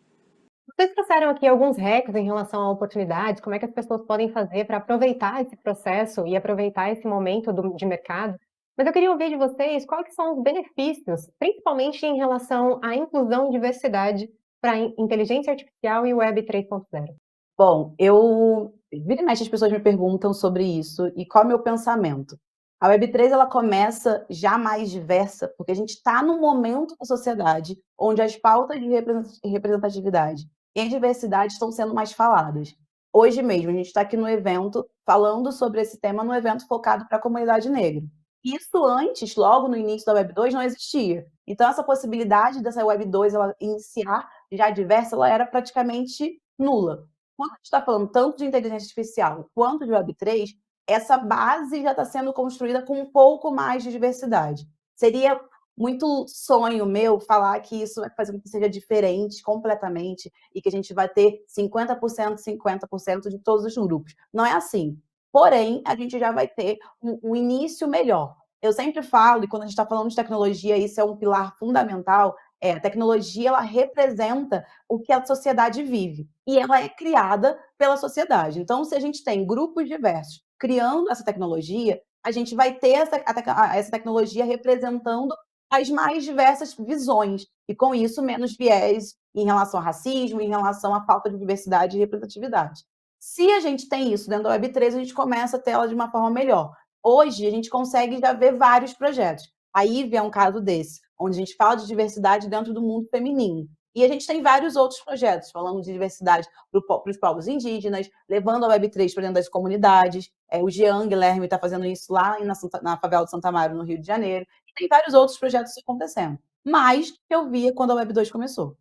Vocês trouxeram aqui alguns hacks em relação a oportunidades, como é que as pessoas podem fazer para aproveitar esse processo e aproveitar esse momento de mercado. Mas eu queria ouvir de vocês quais são os benefícios, principalmente em relação à inclusão e diversidade para a inteligência artificial e o Web 3.0. Bom, vira e mexe as pessoas me perguntam sobre isso e qual é o meu pensamento. A Web3 ela começa já mais diversa, porque a gente está num momento da sociedade onde as pautas de representatividade e a diversidade estão sendo mais faladas. Hoje mesmo, a gente está aqui no evento, falando sobre esse tema, no evento focado para a comunidade negra. Isso antes, logo no início da Web2, não existia. Então, essa possibilidade dessa Web2 ela iniciar já diversa, ela era praticamente nula. Quando a gente está falando tanto de inteligência artificial quanto de Web3, essa base já está sendo construída com um pouco mais de diversidade. Seria muito sonho meu falar que isso vai fazer com que seja diferente completamente e que a gente vai ter 50%, 50% de todos os grupos. Não é assim. Porém, a gente já vai ter um início melhor. Eu sempre falo, e quando a gente está falando de tecnologia, isso é um pilar fundamental, a tecnologia ela representa o que a sociedade vive e ela é criada pela sociedade. Então, se a gente tem grupos diversos criando essa tecnologia, a gente vai ter essa tecnologia representando as mais diversas visões e, com isso, menos viés em relação ao racismo, em relação à falta de diversidade e representatividade. Se a gente tem isso dentro da Web3, a gente começa a ter ela de uma forma melhor. Hoje, a gente consegue já ver vários projetos. A IVE é um caso desse. onde a gente fala de diversidade dentro do mundo feminino. E a gente tem vários outros projetos, falando de diversidade para os povos indígenas, levando a Web3 para dentro das comunidades. O Jean Guilherme está fazendo isso lá na favela de Santa Amaro, no Rio de Janeiro. E tem vários outros projetos acontecendo. Mas que eu via quando a Web2 começou.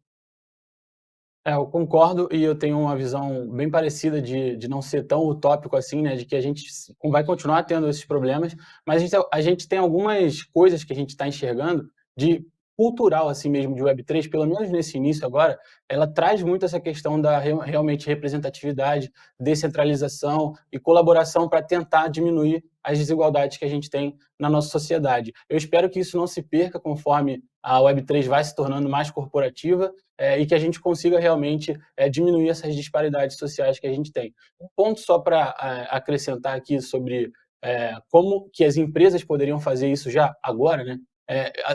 Eu concordo e eu tenho uma visão bem parecida de não ser tão utópico assim, né? De que a gente vai continuar tendo esses problemas, mas a gente tem algumas coisas que a gente está enxergando de cultural assim mesmo de Web3, pelo menos nesse início agora, ela traz muito essa questão da realmente representatividade, descentralização e colaboração para tentar diminuir as desigualdades que a gente tem na nossa sociedade. Eu espero que isso não se perca conforme a Web3 vai se tornando mais corporativa, e que a gente consiga realmente diminuir essas disparidades sociais que a gente tem. Um ponto só para acrescentar aqui sobre como que as empresas poderiam fazer isso já agora, né?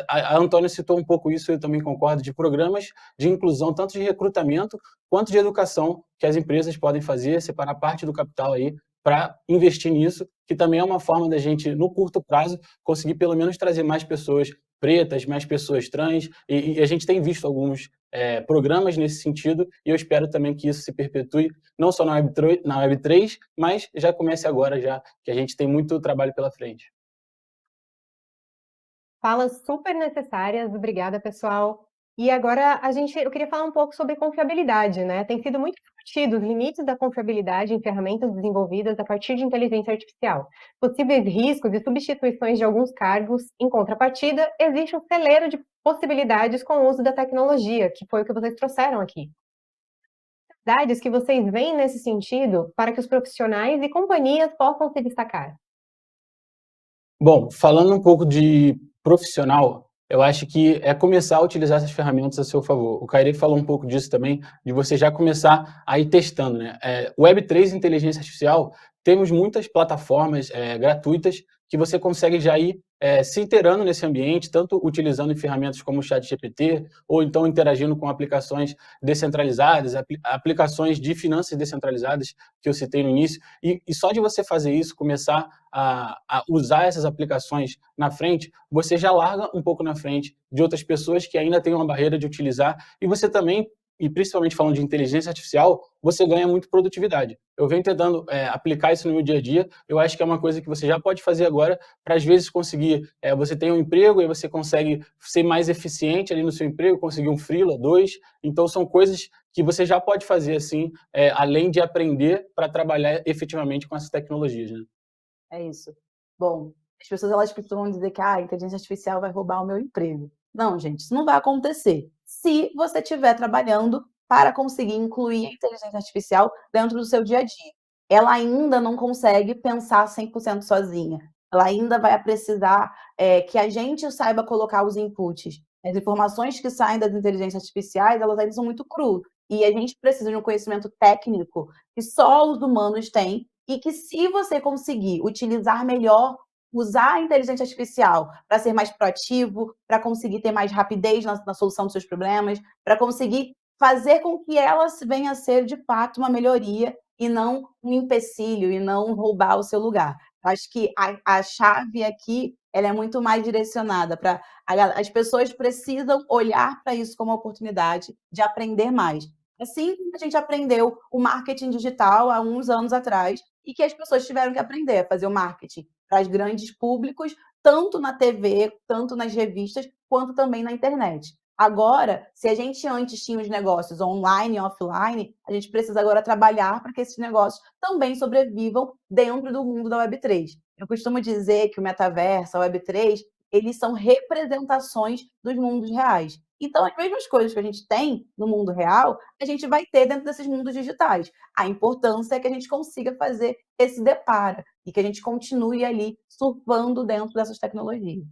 A Antônia citou um pouco isso, eu também concordo, de programas de inclusão, tanto de recrutamento quanto de educação, que as empresas podem fazer, separar parte do capital aí para investir nisso, que também é uma forma da gente, no curto prazo, conseguir pelo menos trazer mais pessoas pretas, mais pessoas trans, e a gente tem visto alguns programas nesse sentido, e eu espero também que isso se perpetue, não só na Web3, mas já comece agora, já que a gente tem muito trabalho pela frente. Falas super necessárias, obrigada, pessoal. E agora eu queria falar um pouco sobre confiabilidade, né? Tem sido muito discutido os limites da confiabilidade em ferramentas desenvolvidas a partir de inteligência artificial, possíveis riscos e substituições de alguns cargos. Em contrapartida, existe um celeiro de possibilidades com o uso da tecnologia, que foi o que vocês trouxeram aqui. Quais que vocês veem nesse sentido para que os profissionais e companhias possam se destacar? Bom, falando um pouco de profissional, eu acho que é começar a utilizar essas ferramentas a seu favor. O Kairi falou um pouco disso também, de você já começar a ir testando, né? Web3 inteligência artificial, temos muitas plataformas gratuitas que você consegue já ir se inteirando nesse ambiente, tanto utilizando ferramentas como o ChatGPT, ou então interagindo com aplicações descentralizadas, aplicações de finanças descentralizadas, que eu citei no início, e só de você fazer isso, começar a usar essas aplicações na frente, você já larga um pouco na frente de outras pessoas que ainda têm uma barreira de utilizar, e você também, e principalmente falando de inteligência artificial, você ganha muito produtividade. Eu venho tentando aplicar isso no meu dia a dia, eu acho que é uma coisa que você já pode fazer agora, para às vezes conseguir, você tem um emprego e você consegue ser mais eficiente ali no seu emprego, conseguir um freela, 2, então são coisas que você já pode fazer assim, além de aprender para trabalhar efetivamente com essas tecnologias, né? É isso. Bom, as pessoas elas costumam dizer que a inteligência artificial vai roubar o meu emprego. Não, gente, isso não vai acontecer. Se você estiver trabalhando para conseguir incluir a inteligência artificial dentro do seu dia a dia. Ela ainda não consegue pensar 100% sozinha. Ela ainda vai precisar que a gente saiba colocar os inputs. As informações que saem das inteligências artificiais, elas ainda são muito cruas. E a gente precisa de um conhecimento técnico que só os humanos têm e que se você conseguir utilizar melhor, usar a inteligência artificial para ser mais proativo, para conseguir ter mais rapidez na solução dos seus problemas, para conseguir fazer com que ela venha a ser, de fato, uma melhoria e não um empecilho, e não roubar o seu lugar. Acho que a chave aqui, ela é muito mais direcionada para as pessoas precisam olhar para isso como uma oportunidade de aprender mais. Assim como a gente aprendeu o marketing digital há uns anos atrás, e que as pessoas tiveram que aprender a fazer o marketing para os grandes públicos, tanto na TV, tanto nas revistas, quanto também na internet. Agora, se a gente antes tinha os negócios online e offline, a gente precisa agora trabalhar para que esses negócios também sobrevivam dentro do mundo da Web3. Eu costumo dizer que o metaverso, a Web3, eles são representações dos mundos reais. Então, as mesmas coisas que a gente tem no mundo real, a gente vai ter dentro desses mundos digitais. A importância é que a gente consiga fazer esse deparo e que a gente continue ali surfando dentro dessas tecnologias.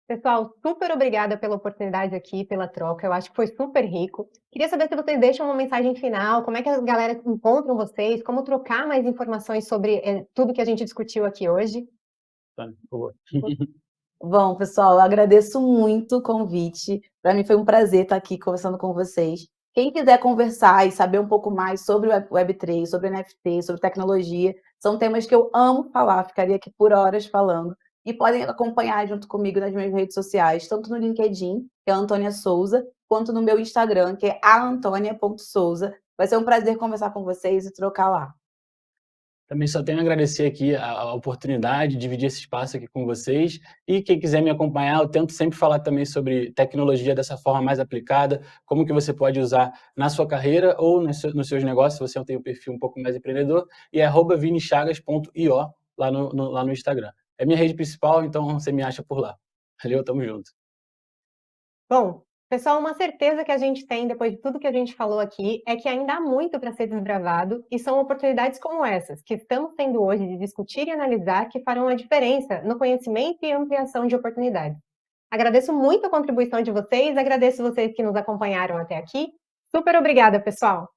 Pessoal, super obrigada pela oportunidade aqui, pela troca. Eu acho que foi super rico. Queria saber se vocês deixam uma mensagem final, como é que a galera encontra vocês, como trocar mais informações sobre tudo que a gente discutiu aqui hoje. Tá, por favor. Bom, pessoal, eu agradeço muito o convite. Para mim foi um prazer estar aqui conversando com vocês. Quem quiser conversar e saber um pouco mais sobre o Web3, sobre NFT, sobre tecnologia, são temas que eu amo falar, ficaria aqui por horas falando. e podem acompanhar junto comigo nas minhas redes sociais, tanto no LinkedIn, que é a Antônia Souza, quanto no meu Instagram, que é aantonia.souza. Vai ser um prazer conversar com vocês e trocar lá. Também só tenho a agradecer aqui a oportunidade de dividir esse espaço aqui com vocês. E quem quiser me acompanhar, eu tento sempre falar também sobre tecnologia dessa forma mais aplicada, como que você pode usar na sua carreira ou nos seus negócios, se você tem um perfil um pouco mais empreendedor, e é @vinichagas.io lá no Instagram. É minha rede principal, então você me acha por lá. Valeu, tamo junto. Bom, pessoal, uma certeza que a gente tem depois de tudo que a gente falou aqui é que ainda há muito para ser desbravado e são oportunidades como essas que estamos tendo hoje de discutir e analisar que farão a diferença no conhecimento e ampliação de oportunidades. Agradeço muito a contribuição de vocês, agradeço vocês que nos acompanharam até aqui. Super obrigada, pessoal!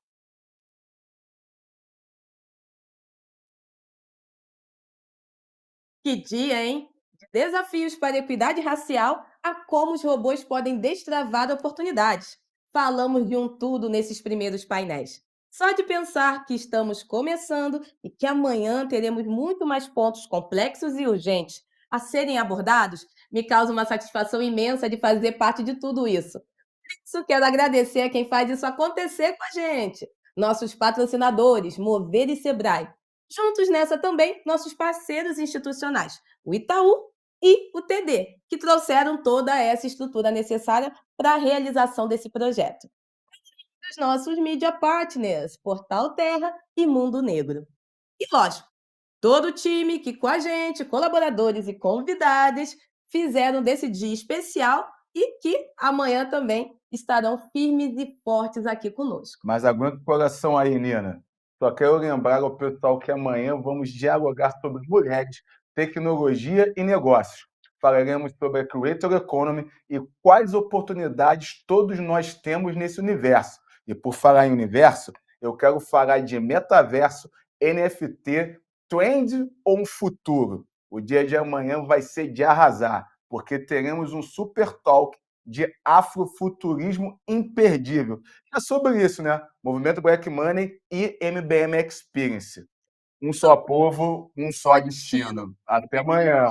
Que dia, hein? De desafios para a equidade racial a como os robôs podem destravar oportunidades. Falamos de um tudo nesses primeiros painéis. Só de pensar que estamos começando e que amanhã teremos muito mais pontos complexos e urgentes a serem abordados, me causa uma satisfação imensa de fazer parte de tudo isso. Por isso, quero agradecer a quem faz isso acontecer com a gente. Nossos patrocinadores, Mover e Sebrae. Juntos nessa também, nossos parceiros institucionais, o Itaú e o TD, que trouxeram toda essa estrutura necessária para a realização desse projeto. Os nossos media partners, Portal Terra e Mundo Negro. E lógico, todo o time que com a gente, colaboradores e convidados, fizeram desse dia especial e que amanhã também estarão firmes e fortes aqui conosco. Mas aguenta o coração aí, Nina. Só quero lembrar ao pessoal que amanhã vamos dialogar sobre mulheres, tecnologia e negócios. Falaremos sobre a Creator Economy e quais oportunidades todos nós temos nesse universo. E por falar em universo, eu quero falar de metaverso, NFT, trend ou um futuro. O dia de amanhã vai ser de arrasar, porque teremos um super talk de afrofuturismo imperdível. É sobre isso, né? Movimento Black Money e MBM Experience. Um só povo, um só destino. Até amanhã.